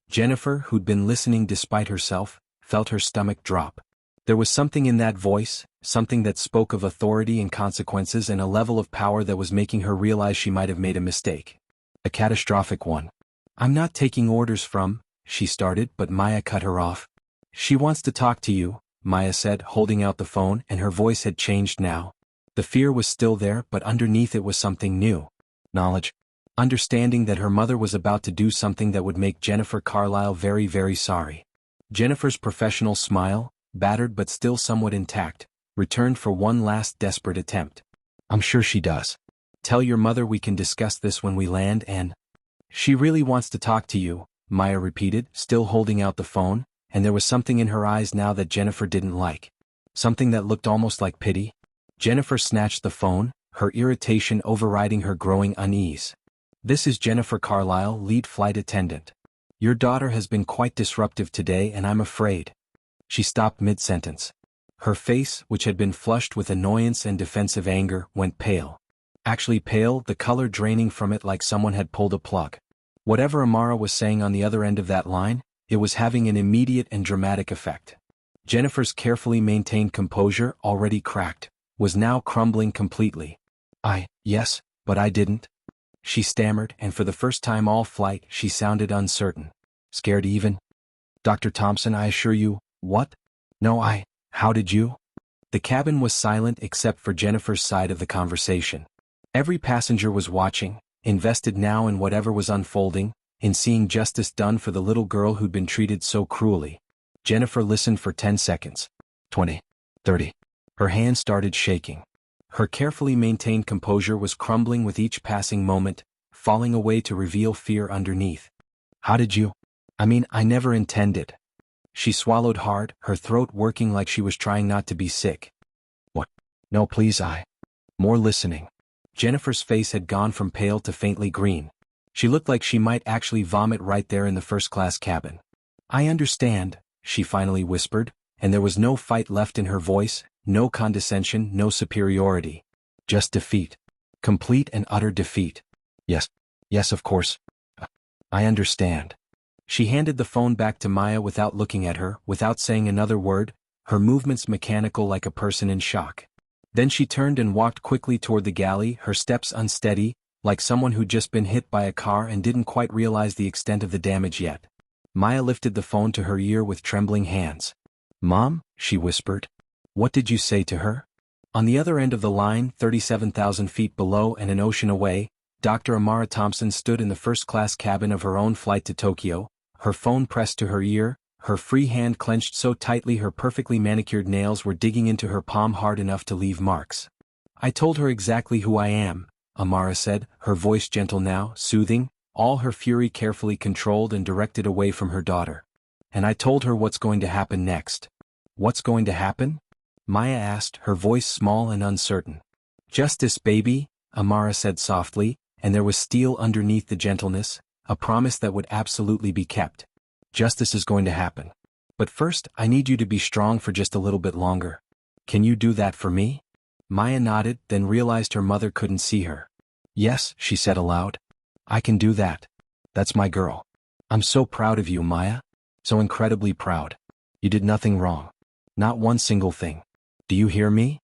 Jennifer, who'd been listening despite herself, felt her stomach drop. There was something in that voice, something that spoke of authority and consequences and a level of power that was making her realize she might have made a mistake. A catastrophic one. I'm not taking orders from, she started, but Maya cut her off. She wants to talk to you, Maya said, holding out the phone, and her voice had changed now. The fear was still there, but underneath it was something new. Knowledge. Understanding that her mother was about to do something that would make Jennifer Carlisle very, very sorry. Jennifer's professional smile, battered but still somewhat intact, returned for one last desperate attempt. I'm sure she does. Tell your mother we can discuss this when we land and... She really wants to talk to you, Maya repeated, still holding out the phone, and there was something in her eyes now that Jennifer didn't like. Something that looked almost like pity. Jennifer snatched the phone, her irritation overriding her growing unease. This is Jennifer Carlisle, lead flight attendant. Your daughter has been quite disruptive today and I'm afraid. She stopped mid-sentence. Her face, which had been flushed with annoyance and defensive anger, went pale. Actually pale, the color draining from it like someone had pulled a plug. Whatever Amara was saying on the other end of that line, it was having an immediate and dramatic effect. Jennifer's carefully maintained composure, already cracked, was now crumbling completely. Yes, but I didn't. She stammered, and for the first time all flight, she sounded uncertain. Scared even? Dr. Thompson, I assure you, what? No, how did you? The cabin was silent except for Jennifer's side of the conversation. Every passenger was watching, invested now in whatever was unfolding, in seeing justice done for the little girl who'd been treated so cruelly. Jennifer listened for 10 seconds. 20. 30. Her hand started shaking. Her carefully maintained composure was crumbling with each passing moment, falling away to reveal fear underneath. How did you? I never intended. She swallowed hard, her throat working like she was trying not to be sick. What? No, please, More listening. Jennifer's face had gone from pale to faintly green. She looked like she might actually vomit right there in the first-class cabin. I understand, she finally whispered, and there was no fight left in her voice, no condescension, no superiority. Just defeat. Complete and utter defeat. Yes, of course. I understand. She handed the phone back to Maya without looking at her, without saying another word, her movements mechanical like a person in shock. Then she turned and walked quickly toward the galley, her steps unsteady, like someone who'd just been hit by a car and didn't quite realize the extent of the damage yet. Maya lifted the phone to her ear with trembling hands. Mom, she whispered. What did you say to her? On the other end of the line, 37,000 feet below and an ocean away, Dr. Amara Thompson stood in the first-class cabin of her own flight to Tokyo, her phone pressed to her ear, her free hand clenched so tightly her perfectly manicured nails were digging into her palm hard enough to leave marks. I told her exactly who I am, Amara said, her voice gentle now, soothing, all her fury carefully controlled and directed away from her daughter. And I told her what's going to happen next. What's going to happen? Maya asked, her voice small and uncertain. Justice, baby, Amara said softly, and there was steel underneath the gentleness, a promise that would absolutely be kept. Justice is going to happen. But first, I need you to be strong for just a little bit longer. Can you do that for me? Maya nodded, then realized her mother couldn't see her. Yes, she said aloud. I can do that. That's my girl. I'm so proud of you, Maya. So incredibly proud. You did nothing wrong. Not one single thing. Do you hear me?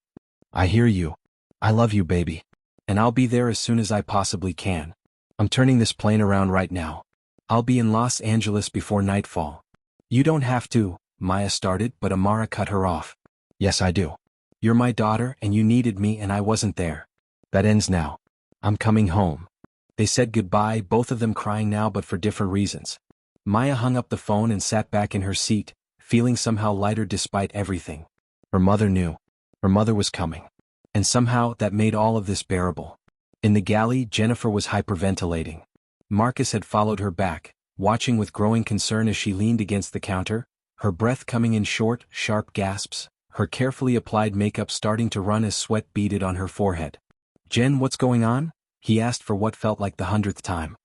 I hear you. I love you, baby. And I'll be there as soon as I possibly can. I'm turning this plane around right now. I'll be in Los Angeles before nightfall. You don't have to, Maya started, but Amara cut her off. Yes, I do. You're my daughter and you needed me and I wasn't there. That ends now. I'm coming home. They said goodbye, both of them crying now but for different reasons. Maya hung up the phone and sat back in her seat, feeling somehow lighter despite everything. Her mother knew. Her mother was coming. And somehow that made all of this bearable. In the galley, Jennifer was hyperventilating. Marcus had followed her back, watching with growing concern as she leaned against the counter, her breath coming in short, sharp gasps, her carefully applied makeup starting to run as sweat beaded on her forehead. Jen, what's going on? He asked for what felt like the 100th time.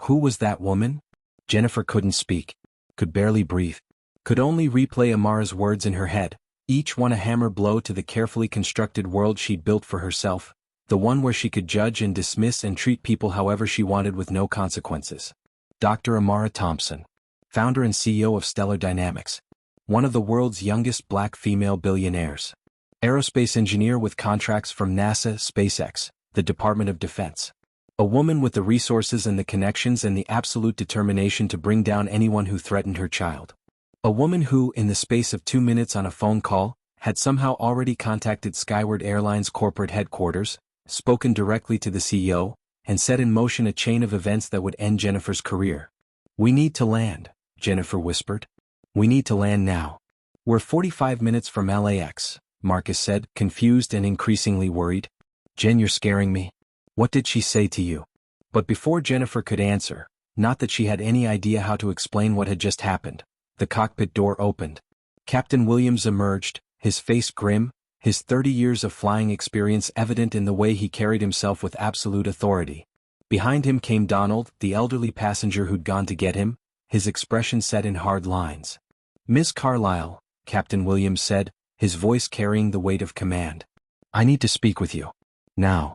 Who was that woman? Jennifer couldn't speak, could barely breathe, could only replay Amara's words in her head, each one a hammer blow to the carefully constructed world she'd built for herself, the one where she could judge and dismiss and treat people however she wanted with no consequences. Dr. Amara Thompson, founder and CEO of Stellar Dynamics, one of the world's youngest black female billionaires. Aerospace engineer with contracts from NASA, SpaceX, the Department of Defense. A woman with the resources and the connections and the absolute determination to bring down anyone who threatened her child. A woman who, in the space of 2 minutes on a phone call, had somehow already contacted Skyward Airlines corporate headquarters, spoken directly to the CEO, and set in motion a chain of events that would end Jennifer's career. We need to land, Jennifer whispered. We need to land now. We're 45 minutes from LAX, Marcus said, confused and increasingly worried. Jen, you're scaring me. What did she say to you? But before Jennifer could answer, not that she had any idea how to explain what had just happened, the cockpit door opened. Captain Williams emerged, his face grim, his 30 years of flying experience evident in the way he carried himself with absolute authority. Behind him came Donald, the elderly passenger who'd gone to get him, his expression set in hard lines. Miss Carlisle, Captain Williams said, his voice carrying the weight of command. I need to speak with you. Now.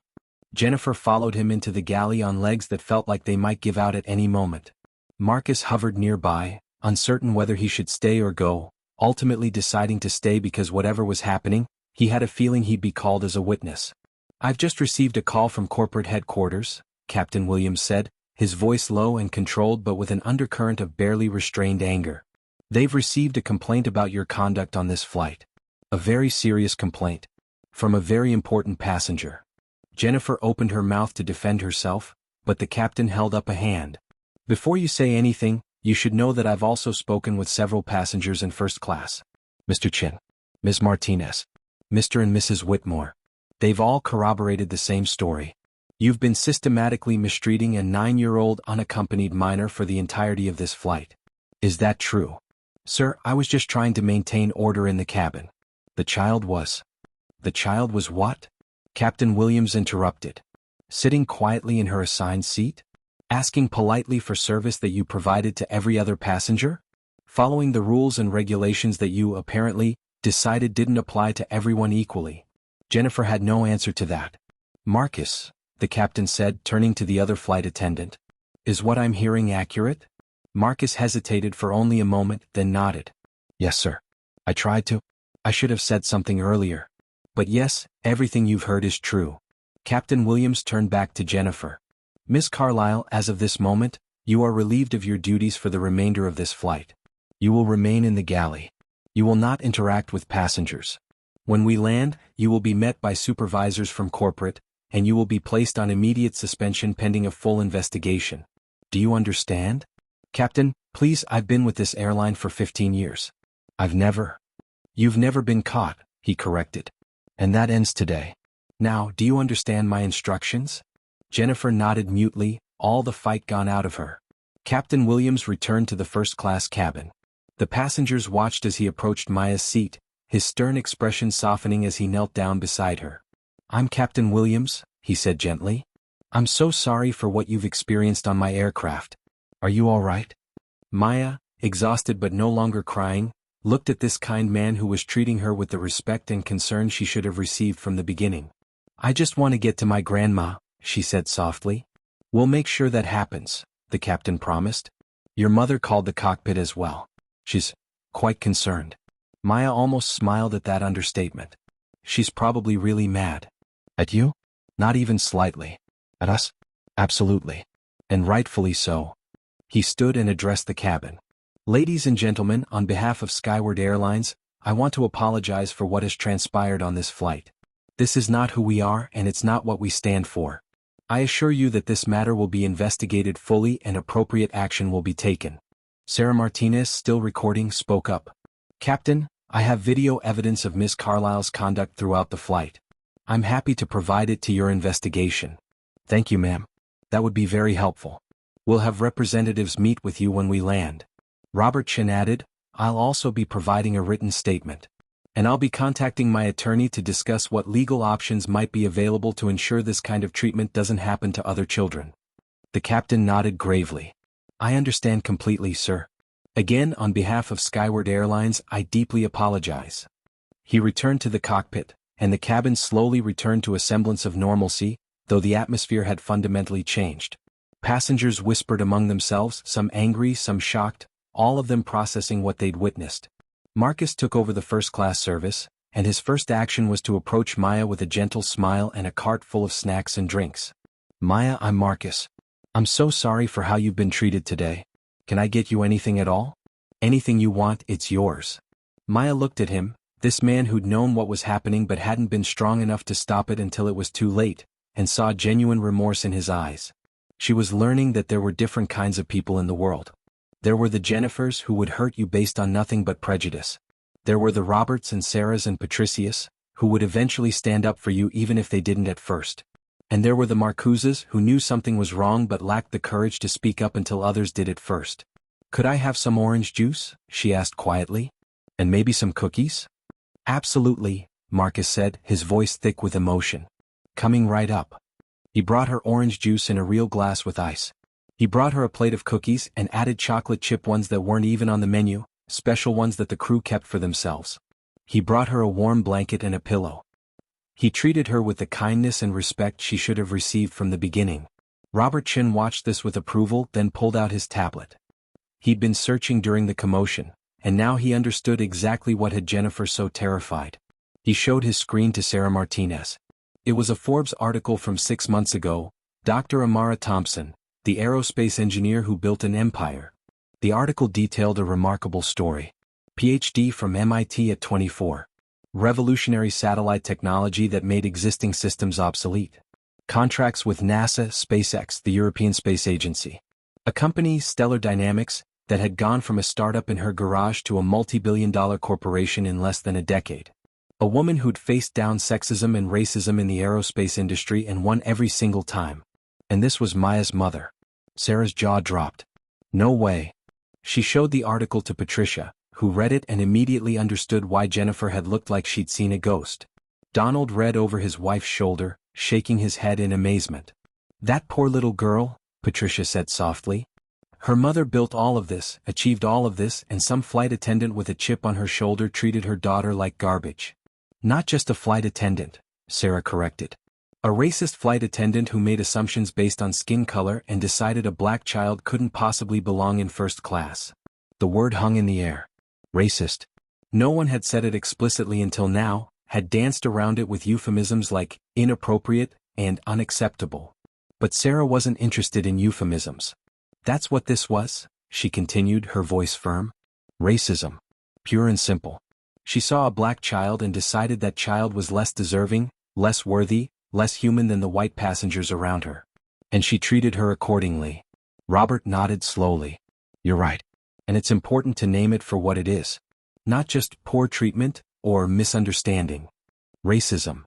Jennifer followed him into the galley on legs that felt like they might give out at any moment. Marcus hovered nearby, uncertain whether he should stay or go, ultimately deciding to stay because whatever was happening, he had a feeling he'd be called as a witness. I've just received a call from corporate headquarters, Captain Williams said, his voice low and controlled but with an undercurrent of barely restrained anger. They've received a complaint about your conduct on this flight. A very serious complaint. From a very important passenger. Jennifer opened her mouth to defend herself, but the captain held up a hand. Before you say anything, you should know that I've also spoken with several passengers in first class. Mr. Chen, Ms. Martinez, Mr. and Mrs. Whitmore. They've all corroborated the same story. You've been systematically mistreating a 9-year-old unaccompanied minor for the entirety of this flight. Is that true? Sir, I was just trying to maintain order in the cabin. The child was what? Captain Williams interrupted. Sitting quietly in her assigned seat? Asking politely for service that you provided to every other passenger? Following the rules and regulations that you, apparently, decided didn't apply to everyone equally. Jennifer had no answer to that. Marcus, the captain said, turning to the other flight attendant. Is what I'm hearing accurate? Marcus hesitated for only a moment, then nodded. Yes, sir. I tried to. I should have said something earlier. But yes, everything you've heard is true. Captain Williams turned back to Jennifer. Miss Carlisle, as of this moment, you are relieved of your duties for the remainder of this flight. You will remain in the galley. You will not interact with passengers. When we land, you will be met by supervisors from corporate, and you will be placed on immediate suspension pending a full investigation. Do you understand? Captain, please, I've been with this airline for 15 years. You've never been caught, he corrected. And that ends today. Now, do you understand my instructions? Jennifer nodded mutely, all the fight gone out of her. Captain Williams returned to the first-class cabin. The passengers watched as he approached Maya's seat, his stern expression softening as he knelt down beside her. I'm Captain Williams, he said gently. I'm so sorry for what you've experienced on my aircraft. Are you all right? Maya, exhausted but no longer crying, looked at this kind man who was treating her with the respect and concern she should have received from the beginning. I just want to get to my grandma, she said softly. We'll make sure that happens, the captain promised. Your mother called the cockpit as well. She's quite concerned. Maya almost smiled at that understatement. She's probably really mad. At you? Not even slightly. At us? Absolutely. And rightfully so. He stood and addressed the cabin. Ladies and gentlemen, on behalf of Skyward Airlines, I want to apologize for what has transpired on this flight. This is not who we are and it's not what we stand for. I assure you that this matter will be investigated fully and appropriate action will be taken. Sarah Martinez, still recording, spoke up. Captain, I have video evidence of Miss Carlisle's conduct throughout the flight. I'm happy to provide it to your investigation. Thank you, ma'am. That would be very helpful. We'll have representatives meet with you when we land. Robert Chen added, I'll also be providing a written statement. And I'll be contacting my attorney to discuss what legal options might be available to ensure this kind of treatment doesn't happen to other children. The captain nodded gravely. I understand completely, sir. Again, on behalf of Skyward Airlines, I deeply apologize. He returned to the cockpit, and the cabin slowly returned to a semblance of normalcy, though the atmosphere had fundamentally changed. Passengers whispered among themselves, some angry, some shocked, all of them processing what they'd witnessed. Marcus took over the first-class service, and his first action was to approach Maya with a gentle smile and a cart full of snacks and drinks. Maya, I'm Marcus. I'm so sorry for how you've been treated today. Can I get you anything at all? Anything you want, it's yours. Maya looked at him, this man who'd known what was happening but hadn't been strong enough to stop it until it was too late, and saw genuine remorse in his eyes. She was learning that there were different kinds of people in the world. There were the Jennifers who would hurt you based on nothing but prejudice. There were the Roberts and Sarahs and Patricias, who would eventually stand up for you even if they didn't at first. And there were the Marcuses who knew something was wrong but lacked the courage to speak up until others did it first. Could I have some orange juice? She asked quietly. And maybe some cookies? Absolutely, Marcus said, his voice thick with emotion. Coming right up. He brought her orange juice in a real glass with ice. He brought her a plate of cookies and added chocolate chip ones that weren't even on the menu, special ones that the crew kept for themselves. He brought her a warm blanket and a pillow. He treated her with the kindness and respect she should have received from the beginning. Robert Chen watched this with approval, then pulled out his tablet. He'd been searching during the commotion, and now he understood exactly what had Jennifer so terrified. He showed his screen to Sarah Martinez. It was a Forbes article from 6 months ago. Dr. Amara Thompson, the aerospace engineer who built an empire. The article detailed a remarkable story. PhD from MIT at 24. Revolutionary satellite technology that made existing systems obsolete. Contracts with NASA, SpaceX, the European Space Agency. A company, Stellar Dynamics, that had gone from a startup in her garage to a multi-billion-dollar corporation in less than a decade. A woman who'd faced down sexism and racism in the aerospace industry and won every single time. And this was Maya's mother. Sarah's jaw dropped. No way. She showed the article to Patricia, who read it and immediately understood why Jennifer had looked like she'd seen a ghost. Donald read over his wife's shoulder, shaking his head in amazement. That poor little girl, Patricia said softly. Her mother built all of this, achieved all of this, and some flight attendant with a chip on her shoulder treated her daughter like garbage. Not just a flight attendant, Sarah corrected. A racist flight attendant who made assumptions based on skin color and decided a black child couldn't possibly belong in first class. The word hung in the air. Racist. No one had said it explicitly until now, had danced around it with euphemisms like inappropriate and unacceptable. But Sarah wasn't interested in euphemisms. That's what this was, she continued, her voice firm. Racism. Pure and simple. She saw a black child and decided that child was less deserving, less worthy, less human than the white passengers around her. And she treated her accordingly. Robert nodded slowly. You're right. And it's important to name it for what it is. Not just poor treatment or misunderstanding. Racism.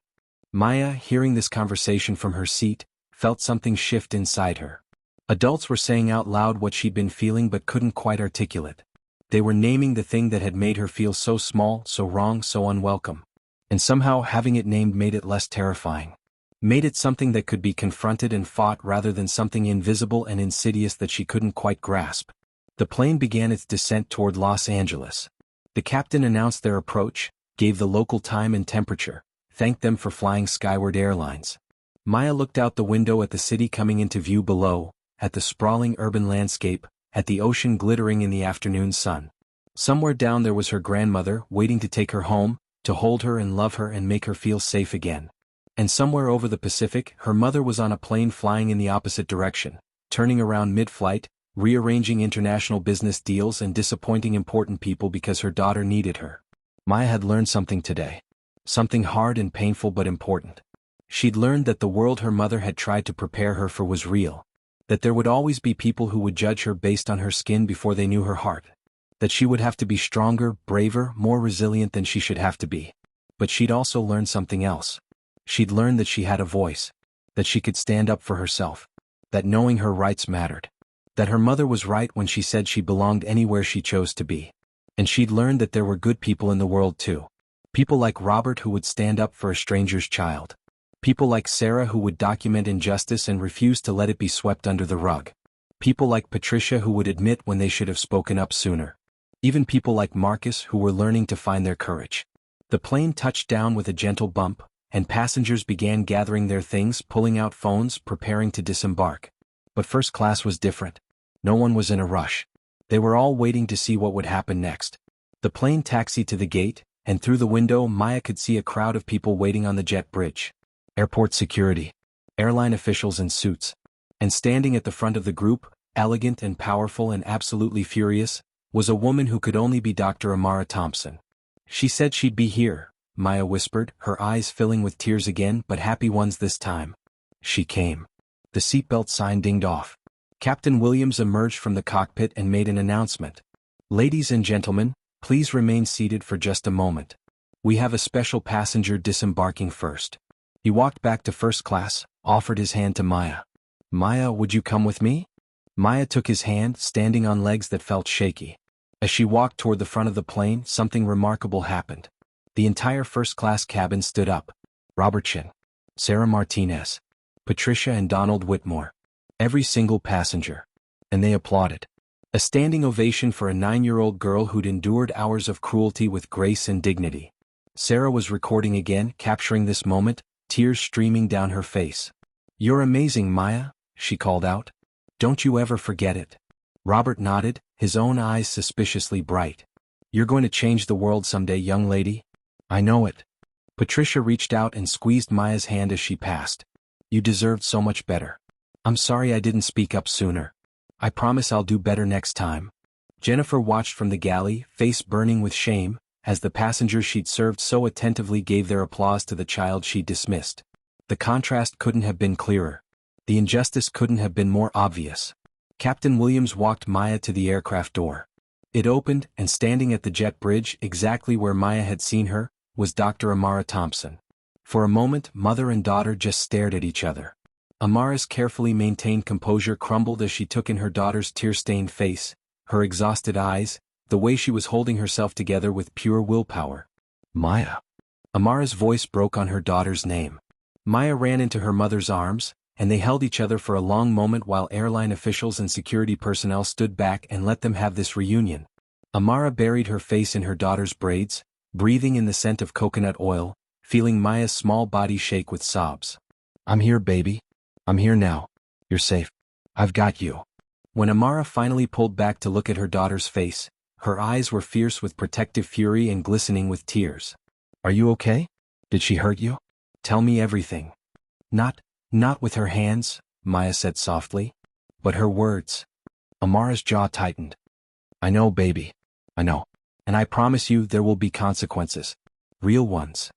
Maya, hearing this conversation from her seat, felt something shift inside her. Adults were saying out loud what she'd been feeling but couldn't quite articulate. They were naming the thing that had made her feel so small, so wrong, so unwelcome. And somehow having it named made it less terrifying. Made it something that could be confronted and fought rather than something invisible and insidious that she couldn't quite grasp. The plane began its descent toward Los Angeles. The captain announced their approach, gave the local time and temperature, thanked them for flying skyward Airlines. Maya looked out the window at the city coming into view below, at the sprawling urban landscape, at the ocean glittering in the afternoon sun. Somewhere down there was her grandmother, waiting to take her home, to hold her and love her and make her feel safe again. And somewhere over the Pacific, her mother was on a plane flying in the opposite direction, turning around mid-flight, rearranging international business deals and disappointing important people because her daughter needed her. Maya had learned something today. Something hard and painful but important. She'd learned that the world her mother had tried to prepare her for was real. That there would always be people who would judge her based on her skin before they knew her heart. That she would have to be stronger, braver, more resilient than she should have to be. But she'd also learned something else. She'd learned that she had a voice. That she could stand up for herself. That knowing her rights mattered. That her mother was right when she said she belonged anywhere she chose to be. And she'd learned that there were good people in the world too. People like Robert who would stand up for a stranger's child. People like Sarah who would document injustice and refuse to let it be swept under the rug. People like Patricia who would admit when they should have spoken up sooner. Even people like Marcus who were learning to find their courage. The plane touched down with a gentle bump, and passengers began gathering their things, pulling out phones, preparing to disembark. But first class was different. No one was in a rush. They were all waiting to see what would happen next. The plane taxied to the gate, and through the window Maya could see a crowd of people waiting on the jet bridge. Airport security. Airline officials in suits. And standing at the front of the group, elegant and powerful and absolutely furious, was a woman who could only be Dr. Amara Thompson. She said she'd be here, Maya whispered, her eyes filling with tears again, but happy ones this time. She came. The seatbelt sign dinged off. Captain Williams emerged from the cockpit and made an announcement. Ladies and gentlemen, please remain seated for just a moment. We have a special passenger disembarking first. He walked back to first class, offered his hand to Maya. Maya, would you come with me? Maya took his hand, standing on legs that felt shaky. As she walked toward the front of the plane, something remarkable happened. The entire first-class cabin stood up. Robert Chen, Sarah Martinez, Patricia and Donald Whitmore. Every single passenger. And they applauded. A standing ovation for a 9-year-old girl who'd endured hours of cruelty with grace and dignity. Sarah was recording again, capturing this moment, tears streaming down her face. You're amazing, Maya, she called out. Don't you ever forget it. Robert nodded, his own eyes suspiciously bright. You're going to change the world someday, young lady. I know it. Patricia reached out and squeezed Maya's hand as she passed. You deserved so much better. I'm sorry I didn't speak up sooner. I promise I'll do better next time. Jennifer watched from the galley, face burning with shame, as the passengers she'd served so attentively gave their applause to the child she'd dismissed. The contrast couldn't have been clearer. The injustice couldn't have been more obvious. Captain Williams walked Maya to the aircraft door. It opened, and standing at the jet bridge, exactly where Maya had seen her, was Dr. Amara Thompson. For a moment, mother and daughter just stared at each other. Amara's carefully maintained composure crumbled as she took in her daughter's tear-stained face, her exhausted eyes, the way she was holding herself together with pure willpower. Maya. Amara's voice broke on her daughter's name. Maya ran into her mother's arms, and they held each other for a long moment while airline officials and security personnel stood back and let them have this reunion. Amara buried her face in her daughter's braids, breathing in the scent of coconut oil, feeling Maya's small body shake with sobs. I'm here, baby. I'm here now. You're safe. I've got you. When Amara finally pulled back to look at her daughter's face, her eyes were fierce with protective fury and glistening with tears. Are you okay? Did she hurt you? Tell me everything. Not with her hands, Maya said softly. But her words. Amara's jaw tightened. I know, baby. I know. And I promise you there will be consequences. Real ones.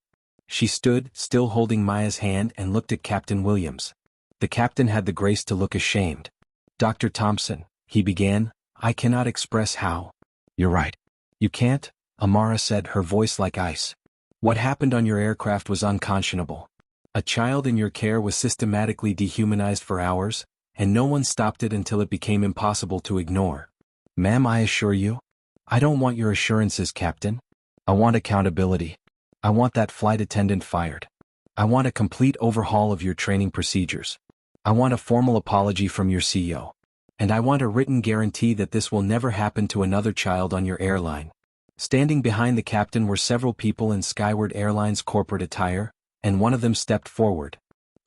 She stood, still holding Maya's hand, and looked at Captain Williams. The captain had the grace to look ashamed. Dr. Thompson, he began, I cannot express how. You're right. You can't, Amara said, her voice like ice. What happened on your aircraft was unconscionable. A child in your care was systematically dehumanized for hours, and no one stopped it until it became impossible to ignore. Ma'am, I assure you, I don't want your assurances, Captain. I want accountability. I want that flight attendant fired. I want a complete overhaul of your training procedures. I want a formal apology from your CEO. And I want a written guarantee that this will never happen to another child on your airline. Standing behind the captain were several people in Skyward Airlines corporate attire, and one of them stepped forward.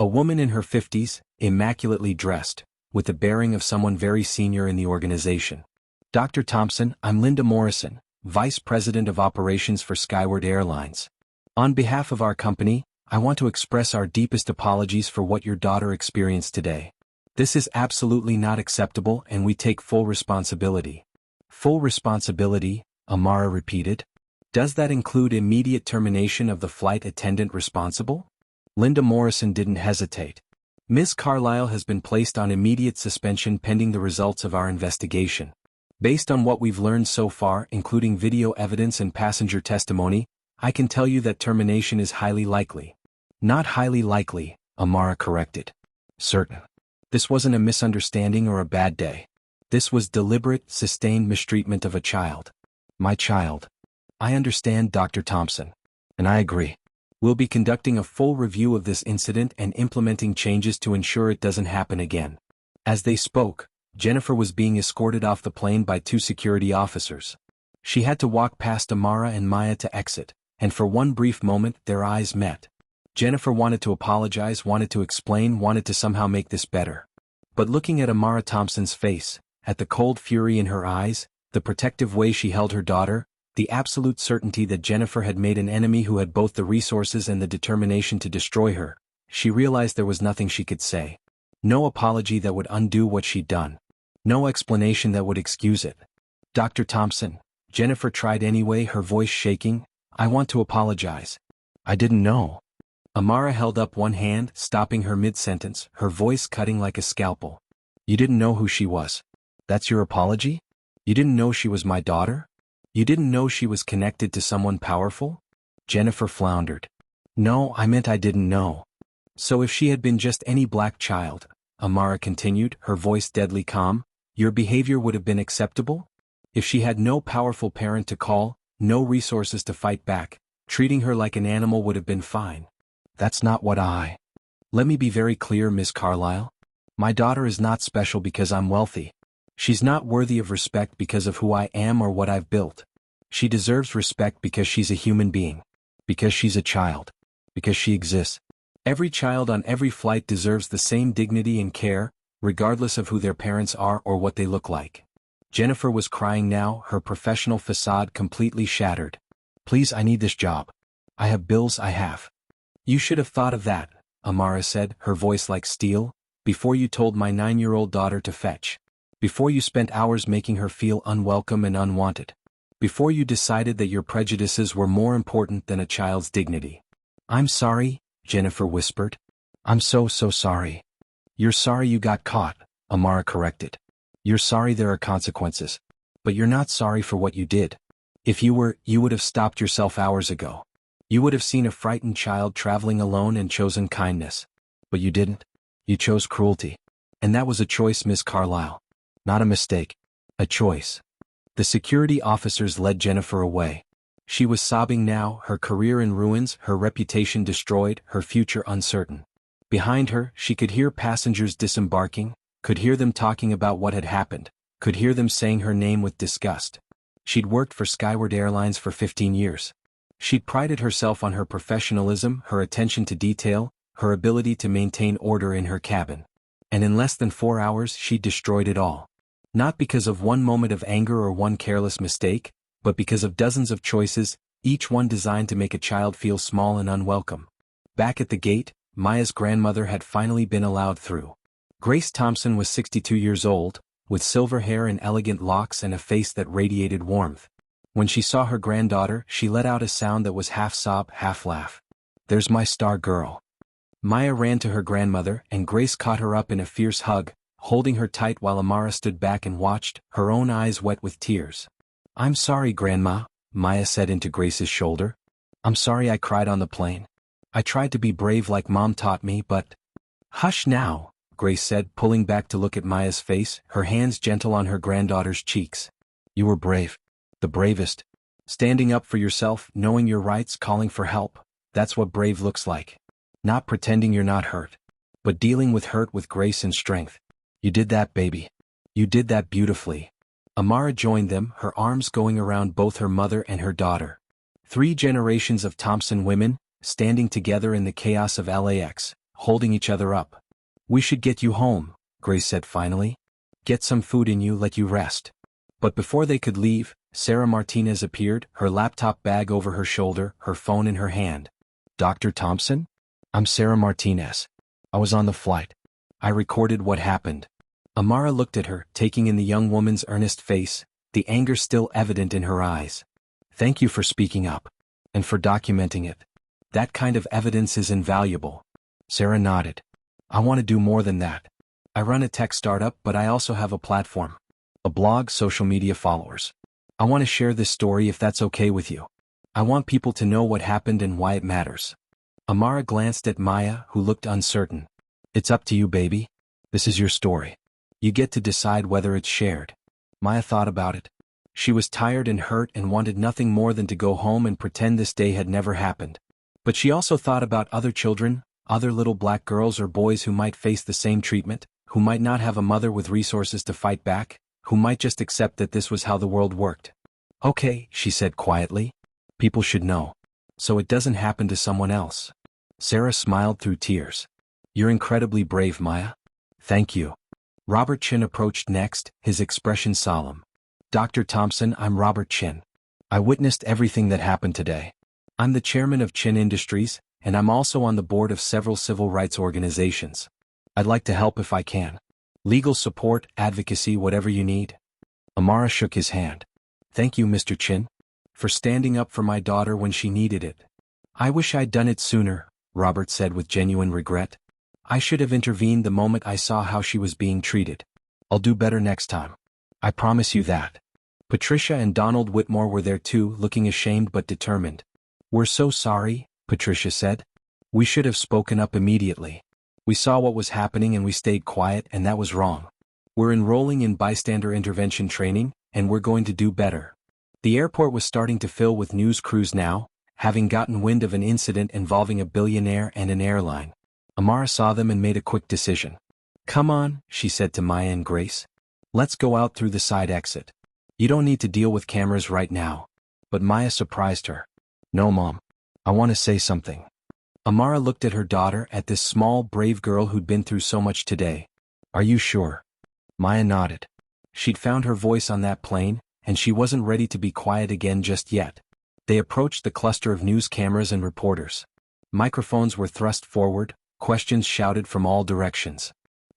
A woman in her 50s, immaculately dressed, with the bearing of someone very senior in the organization. Dr. Thompson, I'm Linda Morrison, Vice President of Operations for Skyward Airlines. On behalf of our company, I want to express our deepest apologies for what your daughter experienced today. This is absolutely not acceptable, and we take full responsibility. Full responsibility, Amara repeated. Does that include immediate termination of the flight attendant responsible? Linda Morrison didn't hesitate. Ms. Carlisle has been placed on immediate suspension pending the results of our investigation. Based on what we've learned so far, including video evidence and passenger testimony, I can tell you that termination is highly likely. Not highly likely, Amara corrected. Certain. This wasn't a misunderstanding or a bad day. This was deliberate, sustained mistreatment of a child. My child. I understand, Dr. Thompson. And I agree. We'll be conducting a full review of this incident and implementing changes to ensure it doesn't happen again. As they spoke, Jennifer was being escorted off the plane by 2 security officers. She had to walk past Amara and Maya to exit, and for one brief moment their eyes met. Jennifer wanted to apologize, wanted to explain, wanted to somehow make this better. But looking at Amara Thompson's face, at the cold fury in her eyes, the protective way she held her daughter, the absolute certainty that Jennifer had made an enemy who had both the resources and the determination to destroy her, she realized there was nothing she could say. No apology that would undo what she'd done. No explanation that would excuse it. Dr. Thompson, Jennifer tried anyway, her voice shaking, I want to apologize. I didn't know. Amara held up one hand, stopping her mid-sentence, her voice cutting like a scalpel. You didn't know who she was. That's your apology? You didn't know she was my daughter? You didn't know she was connected to someone powerful? Jennifer floundered. No, I meant I didn't know. So if she had been just any black child, Amara continued, her voice deadly calm, your behavior would have been acceptable? If she had no powerful parent to call, no resources to fight back, treating her like an animal would have been fine. That's not what Let me be very clear, Miss Carlisle. My daughter is not special because I'm wealthy. She's not worthy of respect because of who I am or what I've built. She deserves respect because she's a human being. Because she's a child. Because she exists. Every child on every flight deserves the same dignity and care, regardless of who their parents are or what they look like. Jennifer was crying now, her professional facade completely shattered. Please, I need this job. I have bills I have. You should have thought of that, Amara said, her voice like steel, before you told my 9-year-old daughter to fetch. Before you spent hours making her feel unwelcome and unwanted. Before you decided that your prejudices were more important than a child's dignity. I'm sorry, Jennifer whispered. I'm so sorry. You're sorry you got caught, Amara corrected. You're sorry there are consequences. But you're not sorry for what you did. If you were, you would have stopped yourself hours ago. You would have seen a frightened child traveling alone and chosen kindness. But you didn't. You chose cruelty. And that was a choice, Miss Carlisle. Not a mistake. A choice. The security officers led Jennifer away. She was sobbing now, her career in ruins, her reputation destroyed, her future uncertain. Behind her, she could hear passengers disembarking, could hear them talking about what had happened, could hear them saying her name with disgust. She'd worked for Skyward Airlines for 15 years. She'd prided herself on her professionalism, her attention to detail, her ability to maintain order in her cabin. And in less than 4 hours she'd destroyed it all. Not because of one moment of anger or one careless mistake, but because of dozens of choices, each one designed to make a child feel small and unwelcome. Back at the gate, Maya's grandmother had finally been allowed through. Grace Thompson was 62 years old, with silver hair and elegant locks and a face that radiated warmth. When she saw her granddaughter, she let out a sound that was half sob, half laugh. There's my star girl. Maya ran to her grandmother, and Grace caught her up in a fierce hug, holding her tight while Amara stood back and watched, her own eyes wet with tears. I'm sorry, Grandma, Maya said into Grace's shoulder. I'm sorry I cried on the plane. I tried to be brave like Mom taught me, but... Hush now, Grace said, pulling back to look at Maya's face, her hands gentle on her granddaughter's cheeks. You were brave. The bravest. Standing up for yourself, knowing your rights, calling for help. That's what brave looks like. Not pretending you're not hurt, but dealing with hurt with grace and strength. You did that, baby. You did that beautifully. Amara joined them, her arms going around both her mother and her daughter. 3 generations of Thompson women, standing together in the chaos of LAX, holding each other up. We should get you home, Grace said finally. Get some food in you, let you rest. But before they could leave, Sarah Martinez appeared, her laptop bag over her shoulder, her phone in her hand. Dr. Thompson? I'm Sarah Martinez. I was on the flight. I recorded what happened. Amara looked at her, taking in the young woman's earnest face, the anger still evident in her eyes. Thank you for speaking up. And for documenting it. That kind of evidence is invaluable. Sarah nodded. I want to do more than that. I run a tech startup, but I also have a platform. A blog, social media followers. I want to share this story if that's okay with you. I want people to know what happened and why it matters. Amara glanced at Maya, who looked uncertain. It's up to you, baby. This is your story. You get to decide whether it's shared. Maya thought about it. She was tired and hurt and wanted nothing more than to go home and pretend this day had never happened. But she also thought about other children, other little black girls or boys who might face the same treatment, who might not have a mother with resources to fight back, who might just accept that this was how the world worked. Okay, she said quietly. People should know. So it doesn't happen to someone else. Sarah smiled through tears. You're incredibly brave, Maya. Thank you. Robert Chen approached next, his expression solemn. Dr. Thompson, I'm Robert Chen. I witnessed everything that happened today. I'm the chairman of Chen Industries, and I'm also on the board of several civil rights organizations. I'd like to help if I can. Legal support, advocacy, whatever you need. Amara shook his hand. Thank you, Mr. Chen, for standing up for my daughter when she needed it. I wish I'd done it sooner, Robert said with genuine regret. I should have intervened the moment I saw how she was being treated. I'll do better next time. I promise you that. Patricia and Donald Whitmore were there too, looking ashamed but determined. We're so sorry, Patricia said. We should have spoken up immediately. We saw what was happening and we stayed quiet, and that was wrong. We're enrolling in bystander intervention training, and we're going to do better. The airport was starting to fill with news crews now, having gotten wind of an incident involving a billionaire and an airline. Amara saw them and made a quick decision. Come on, she said to Maya and Grace. Let's go out through the side exit. You don't need to deal with cameras right now. But Maya surprised her. No, Mom. I want to say something. Amara looked at her daughter, at this small, brave girl who'd been through so much today. Are you sure? Maya nodded. She'd found her voice on that plane, and she wasn't ready to be quiet again just yet. They approached the cluster of news cameras and reporters. Microphones were thrust forward, questions shouted from all directions.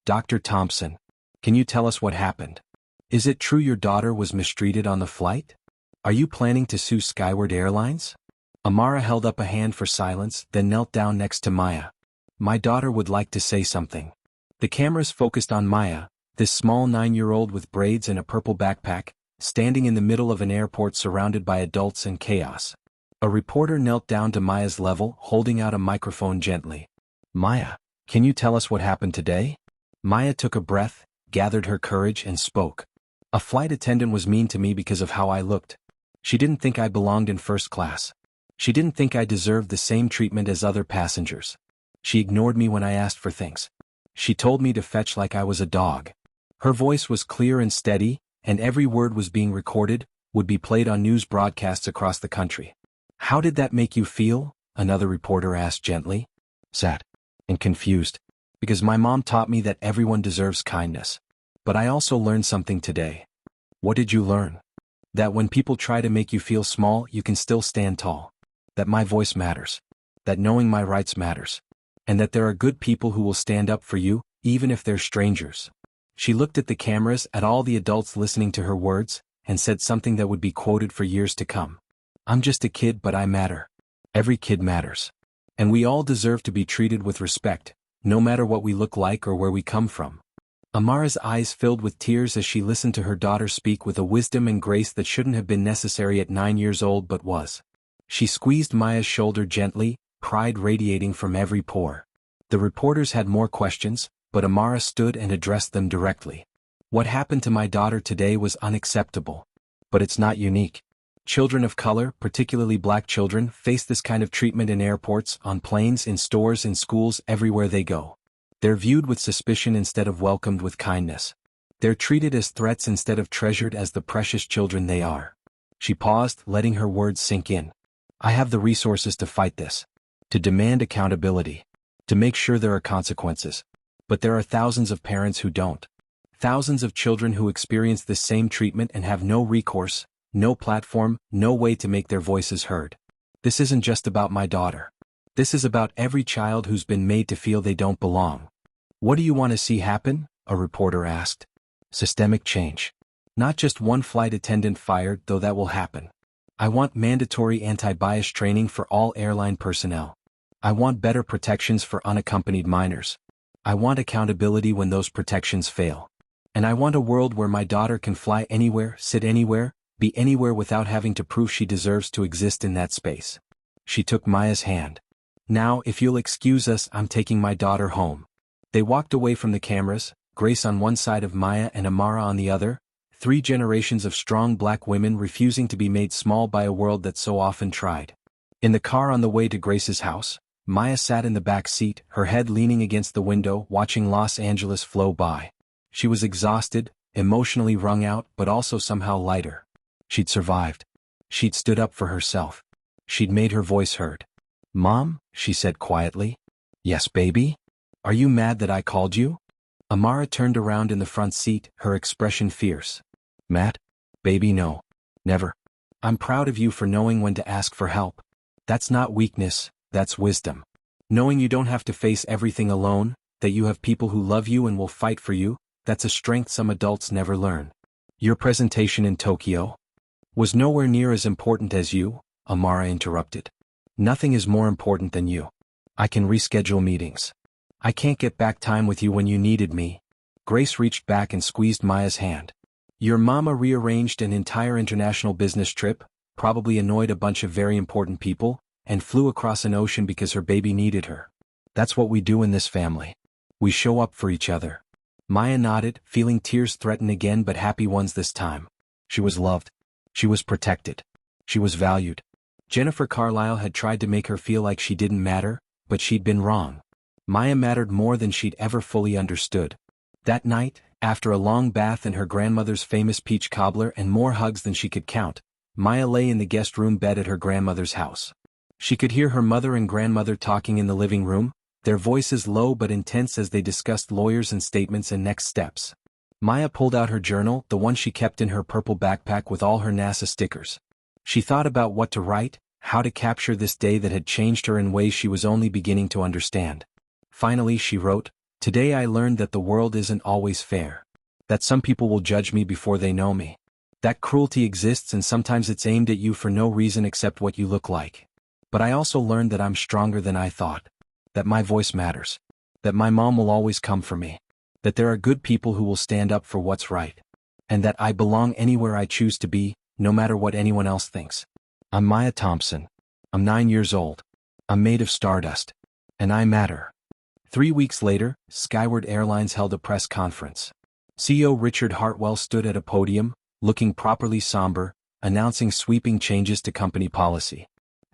Dr. Thompson, can you tell us what happened? Is it true your daughter was mistreated on the flight? Are you planning to sue Skyward Airlines? Amara held up a hand for silence, then knelt down next to Maya. My daughter would like to say something. The cameras focused on Maya, this small 9-year-old with braids and a purple backpack, standing in the middle of an airport surrounded by adults and chaos. A reporter knelt down to Maya's level, holding out a microphone gently. Maya, can you tell us what happened today? Maya took a breath, gathered her courage, and spoke. A flight attendant was mean to me because of how I looked. She didn't think I belonged in first class. She didn't think I deserved the same treatment as other passengers. She ignored me when I asked for things. She told me to fetch like I was a dog. Her voice was clear and steady, and every word was being recorded, would be played on news broadcasts across the country. How did that make you feel? Another reporter asked gently. Sad and confused, because my mom taught me that everyone deserves kindness. But I also learned something today. What did you learn? That when people try to make you feel small, you can still stand tall. That my voice matters. That knowing my rights matters. And that there are good people who will stand up for you, even if they're strangers. She looked at the cameras, at all the adults listening to her words, and said something that would be quoted for years to come. I'm just a kid, but I matter. Every kid matters. And we all deserve to be treated with respect, no matter what we look like or where we come from. Amara's eyes filled with tears as she listened to her daughter speak with a wisdom and grace that shouldn't have been necessary at 9 years old but was. She squeezed Maya's shoulder gently, pride radiating from every pore. The reporters had more questions, but Amara stood and addressed them directly. What happened to my daughter today was unacceptable. But it's not unique. Children of color, particularly black children, face this kind of treatment in airports, on planes, in stores, in schools, everywhere they go. They're viewed with suspicion instead of welcomed with kindness. They're treated as threats instead of treasured as the precious children they are. She paused, letting her words sink in. I have the resources to fight this. To demand accountability. To make sure there are consequences. But there are thousands of parents who don't. Thousands of children who experience this same treatment and have no recourse, no platform, no way to make their voices heard. This isn't just about my daughter. This is about every child who's been made to feel they don't belong. What do you want to see happen? A reporter asked. Systemic change. Not just one flight attendant fired, though that will happen. I want mandatory anti-bias training for all airline personnel. I want better protections for unaccompanied minors. I want accountability when those protections fail. And I want a world where my daughter can fly anywhere, sit anywhere, be anywhere without having to prove she deserves to exist in that space. She took Maya's hand. Now, if you'll excuse us, I'm taking my daughter home. They walked away from the cameras, Grace on one side of Maya and Amara on the other, 3 generations of strong black women refusing to be made small by a world that so often tried. In the car on the way to Grace's house, Maya sat in the back seat, her head leaning against the window, watching Los Angeles flow by. She was exhausted, emotionally wrung out, but also somehow lighter. She'd survived. She'd stood up for herself. She'd made her voice heard. Mom, she said quietly. Yes, baby? Are you mad that I called you? Amara turned around in the front seat, her expression fierce. Mad? Baby, no. Never. I'm proud of you for knowing when to ask for help. That's not weakness, that's wisdom. Knowing you don't have to face everything alone, that you have people who love you and will fight for you, that's a strength some adults never learn. Your presentation in Tokyo was nowhere near as important as you, Amara interrupted. Nothing is more important than you. I can reschedule meetings. I can't get back time with you when you needed me. Grace reached back and squeezed Maya's hand. Your mama rearranged an entire international business trip, probably annoyed a bunch of very important people, and flew across an ocean because her baby needed her. That's what we do in this family. We show up for each other. Maya nodded, feeling tears threaten again but happy ones this time. She was loved. She was protected. She was valued. Jennifer Carlisle had tried to make her feel like she didn't matter, but she'd been wrong. Maya mattered more than she'd ever fully understood. That night, after a long bath in her grandmother's famous peach cobbler and more hugs than she could count, Maya lay in the guest room bed at her grandmother's house. She could hear her mother and grandmother talking in the living room, their voices low but intense as they discussed lawyers and statements and next steps. Maya pulled out her journal, the one she kept in her purple backpack with all her NASA stickers. She thought about what to write, how to capture this day that had changed her in ways she was only beginning to understand. Finally, she wrote, "Today I learned that the world isn't always fair. That some people will judge me before they know me. That cruelty exists and sometimes it's aimed at you for no reason except what you look like. But I also learned that I'm stronger than I thought. That my voice matters. That my mom will always come for me. That there are good people who will stand up for what's right. And that I belong anywhere I choose to be, no matter what anyone else thinks. I'm Maya Thompson. I'm 9 years old. I'm made of stardust. And I matter." 3 weeks later, Skyward Airlines held a press conference. CEO Richard Hartwell stood at a podium, looking properly somber, announcing sweeping changes to company policy.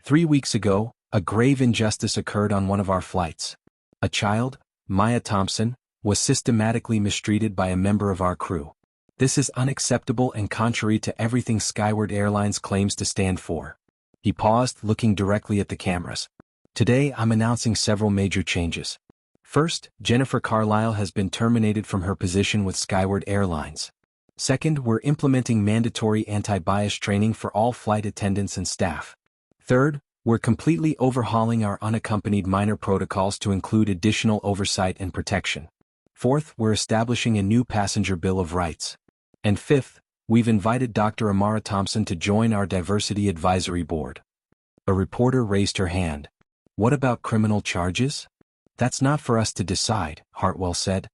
3 weeks ago, a grave injustice occurred on one of our flights. A child, Maya Thompson, was systematically mistreated by a member of our crew. This is unacceptable and contrary to everything Skyward Airlines claims to stand for. He paused, looking directly at the cameras. "Today I'm announcing several major changes. First, Jennifer Carlisle has been terminated from her position with Skyward Airlines. Second, we're implementing mandatory anti-bias training for all flight attendants and staff. Third, we're completely overhauling our unaccompanied minor protocols to include additional oversight and protection. Fourth, we're establishing a new passenger bill of rights. And fifth, we've invited Dr. Amara Thompson to join our diversity advisory board." A reporter raised her hand. "What about criminal charges?" "That's not for us to decide," Hartwell said.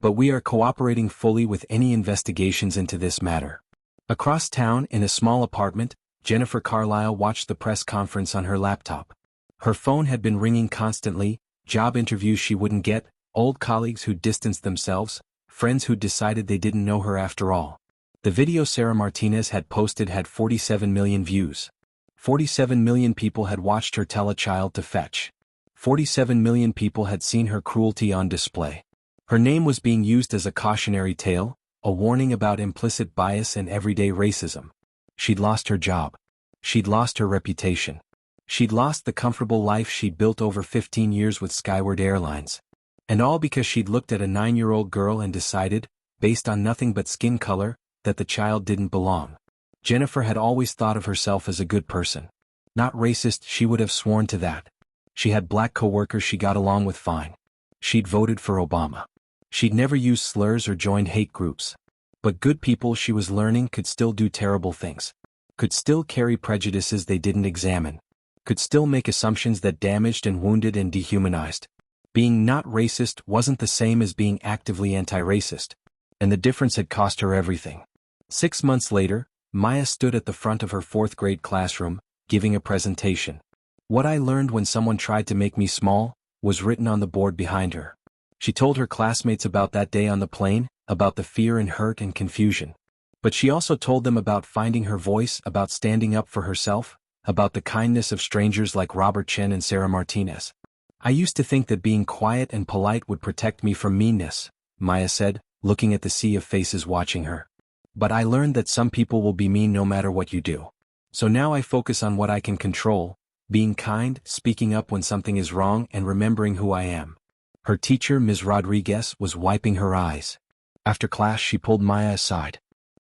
"But we are cooperating fully with any investigations into this matter." Across town, in a small apartment, Jennifer Carlisle watched the press conference on her laptop. Her phone had been ringing constantly, job interviews she wouldn't get, old colleagues who'd distanced themselves, friends who'd decided they didn't know her after all. The video Sarah Martinez had posted had 47 million views. 47 million people had watched her tell a child to fetch. 47 million people had seen her cruelty on display. Her name was being used as a cautionary tale, a warning about implicit bias and everyday racism. She'd lost her job. She'd lost her reputation. She'd lost the comfortable life she'd built over 15 years with Skyward Airlines. And all because she'd looked at a 9-year-old girl and decided, based on nothing but skin color, that the child didn't belong. Jennifer had always thought of herself as a good person. Not racist, she would have sworn to that. She had black coworkers she got along with fine. She'd voted for Obama. She'd never used slurs or joined hate groups. But good people, she was learning, could still do terrible things. Could still carry prejudices they didn't examine. Could still make assumptions that damaged and wounded and dehumanized. Being not racist wasn't the same as being actively anti-racist. And the difference had cost her everything. 6 months later, Maya stood at the front of her 4th grade classroom, giving a presentation. "What I learned when someone tried to make me small," was written on the board behind her. She told her classmates about that day on the plane, about the fear and hurt and confusion. But she also told them about finding her voice, about standing up for herself, about the kindness of strangers like Robert Chen and Sarah Martinez. "I used to think that being quiet and polite would protect me from meanness," Maya said, looking at the sea of faces watching her. "But I learned that some people will be mean no matter what you do. So now I focus on what I can control, being kind, speaking up when something is wrong, and remembering who I am." Her teacher, Ms. Rodriguez, was wiping her eyes. After class, she pulled Maya aside.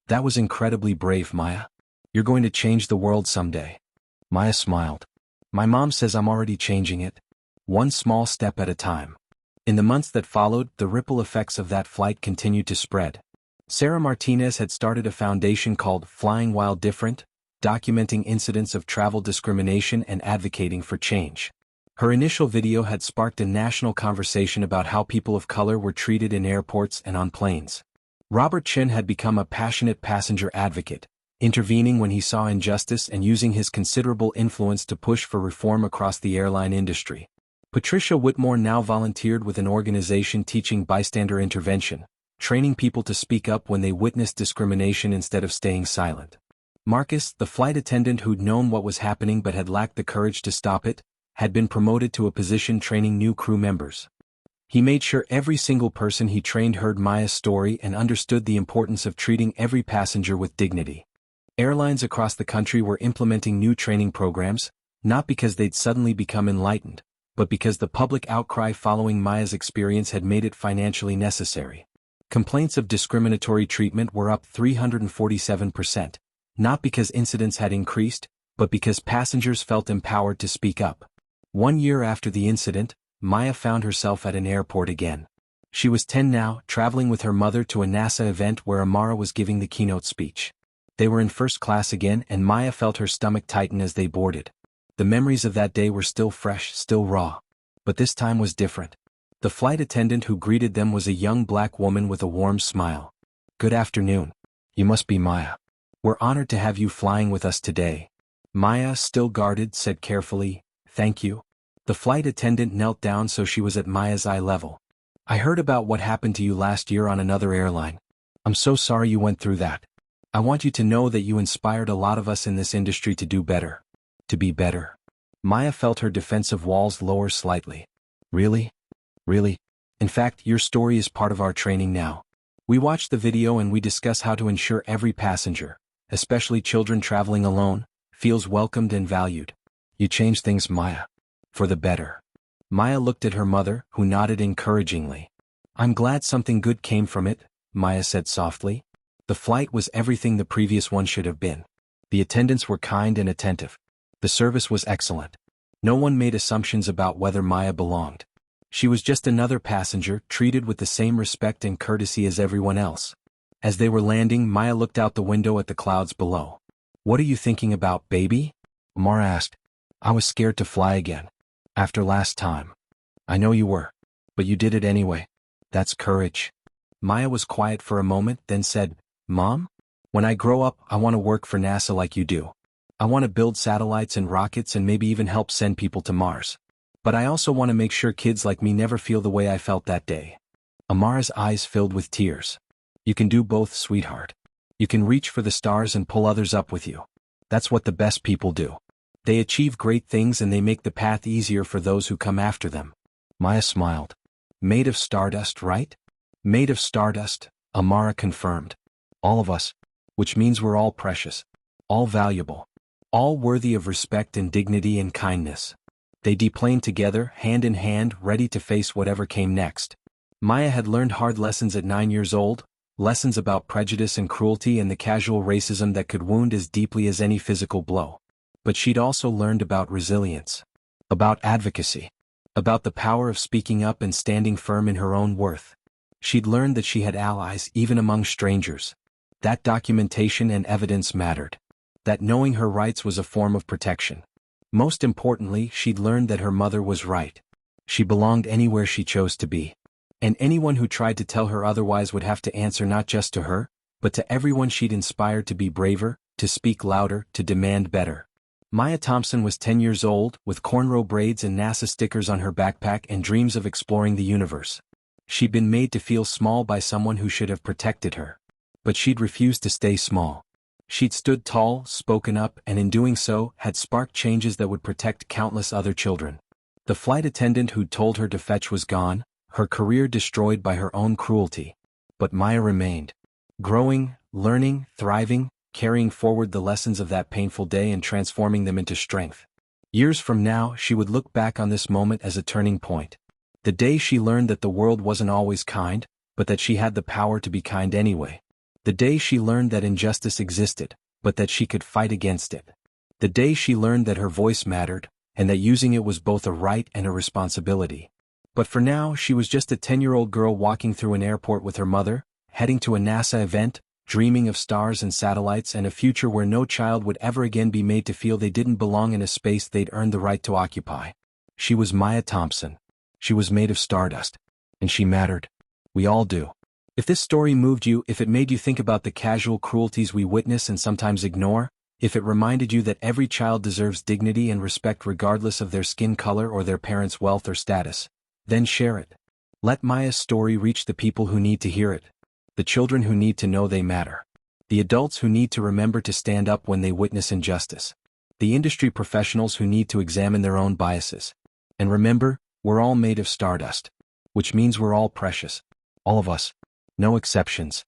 "That was incredibly brave, Maya. You're going to change the world someday." Maya smiled. "My mom says I'm already changing it. One small step at a time." In the months that followed, the ripple effects of that flight continued to spread. Sarah Martinez had started a foundation called Flying While Different, documenting incidents of travel discrimination and advocating for change. Her initial video had sparked a national conversation about how people of color were treated in airports and on planes. Robert Chen had become a passionate passenger advocate, intervening when he saw injustice and using his considerable influence to push for reform across the airline industry. Patricia Whitmore now volunteered with an organization teaching bystander intervention, training people to speak up when they witnessed discrimination instead of staying silent. Marcus, the flight attendant who'd known what was happening but had lacked the courage to stop it, had been promoted to a position training new crew members. He made sure every single person he trained heard Maya's story and understood the importance of treating every passenger with dignity. Airlines across the country were implementing new training programs, not because they'd suddenly become enlightened, but because the public outcry following Maya's experience had made it financially necessary. Complaints of discriminatory treatment were up 347%, not because incidents had increased, but because passengers felt empowered to speak up. 1 year after the incident, Maya found herself at an airport again. She was 10 now, traveling with her mother to a NASA event where Amara was giving the keynote speech. They were in first class again and Maya felt her stomach tighten as they boarded. The memories of that day were still fresh, still raw. But this time was different. The flight attendant who greeted them was a young black woman with a warm smile. "Good afternoon. You must be Maya. We're honored to have you flying with us today." Maya, still guarded, said carefully, "Thank you." The flight attendant knelt down so she was at Maya's eye level. "I heard about what happened to you last year on another airline. I'm so sorry you went through that. I want you to know that you inspired a lot of us in this industry to do better. To be better." Maya felt her defensive walls lower slightly. "Really? Really? In fact, your story is part of our training now. We watch the video and we discuss how to ensure every passenger, especially children traveling alone, feels welcomed and valued. You changed things, Maya. For the better." Maya looked at her mother, who nodded encouragingly. "I'm glad something good came from it," Maya said softly. The flight was everything the previous one should have been. The attendants were kind and attentive. The service was excellent. No one made assumptions about whether Maya belonged. She was just another passenger, treated with the same respect and courtesy as everyone else. As they were landing, Maya looked out the window at the clouds below. "What are you thinking about, baby?" Amara asked. "I was scared to fly again. After last time." "I know you were. But you did it anyway. That's courage." Maya was quiet for a moment, then said, "Mom? When I grow up, I want to work for NASA like you do. I want to build satellites and rockets and maybe even help send people to Mars. But I also want to make sure kids like me never feel the way I felt that day." Amara's eyes filled with tears. "You can do both, sweetheart. You can reach for the stars and pull others up with you. That's what the best people do. They achieve great things and they make the path easier for those who come after them." Maya smiled. "Made of stardust, right?" "Made of stardust," Amara confirmed. "All of us. Which means we're all precious. All valuable. All worthy of respect and dignity and kindness." They deplaned together, hand in hand, ready to face whatever came next. Maya had learned hard lessons at 9 years old, lessons about prejudice and cruelty and the casual racism that could wound as deeply as any physical blow. But she'd also learned about resilience. About advocacy. About the power of speaking up and standing firm in her own worth. She'd learned that she had allies even among strangers. That documentation and evidence mattered. That knowing her rights was a form of protection. Most importantly, she'd learned that her mother was right. She belonged anywhere she chose to be. And anyone who tried to tell her otherwise would have to answer not just to her, but to everyone she'd inspired to be braver, to speak louder, to demand better. Maya Thompson was 10 years old, with cornrow braids and NASA stickers on her backpack and dreams of exploring the universe. She'd been made to feel small by someone who should have protected her. But she'd refused to stay small. She'd stood tall, spoken up, and in doing so, had sparked changes that would protect countless other children. The flight attendant who'd told her to fetch was gone, her career destroyed by her own cruelty. But Maya remained. Growing, learning, thriving, carrying forward the lessons of that painful day and transforming them into strength. Years from now, she would look back on this moment as a turning point. The day she learned that the world wasn't always kind, but that she had the power to be kind anyway. The day she learned that injustice existed, but that she could fight against it. The day she learned that her voice mattered, and that using it was both a right and a responsibility. But for now, she was just a 10-year-old girl walking through an airport with her mother, heading to a NASA event, dreaming of stars and satellites and a future where no child would ever again be made to feel they didn't belong in a space they'd earned the right to occupy. She was Maya Thompson. She was made of stardust. And she mattered. We all do. If this story moved you, if it made you think about the casual cruelties we witness and sometimes ignore, if it reminded you that every child deserves dignity and respect regardless of their skin color or their parents' wealth or status, then share it. Let Maya's story reach the people who need to hear it. The children who need to know they matter. The adults who need to remember to stand up when they witness injustice. The industry professionals who need to examine their own biases. And remember, we're all made of stardust. Which means we're all precious. All of us. No exceptions.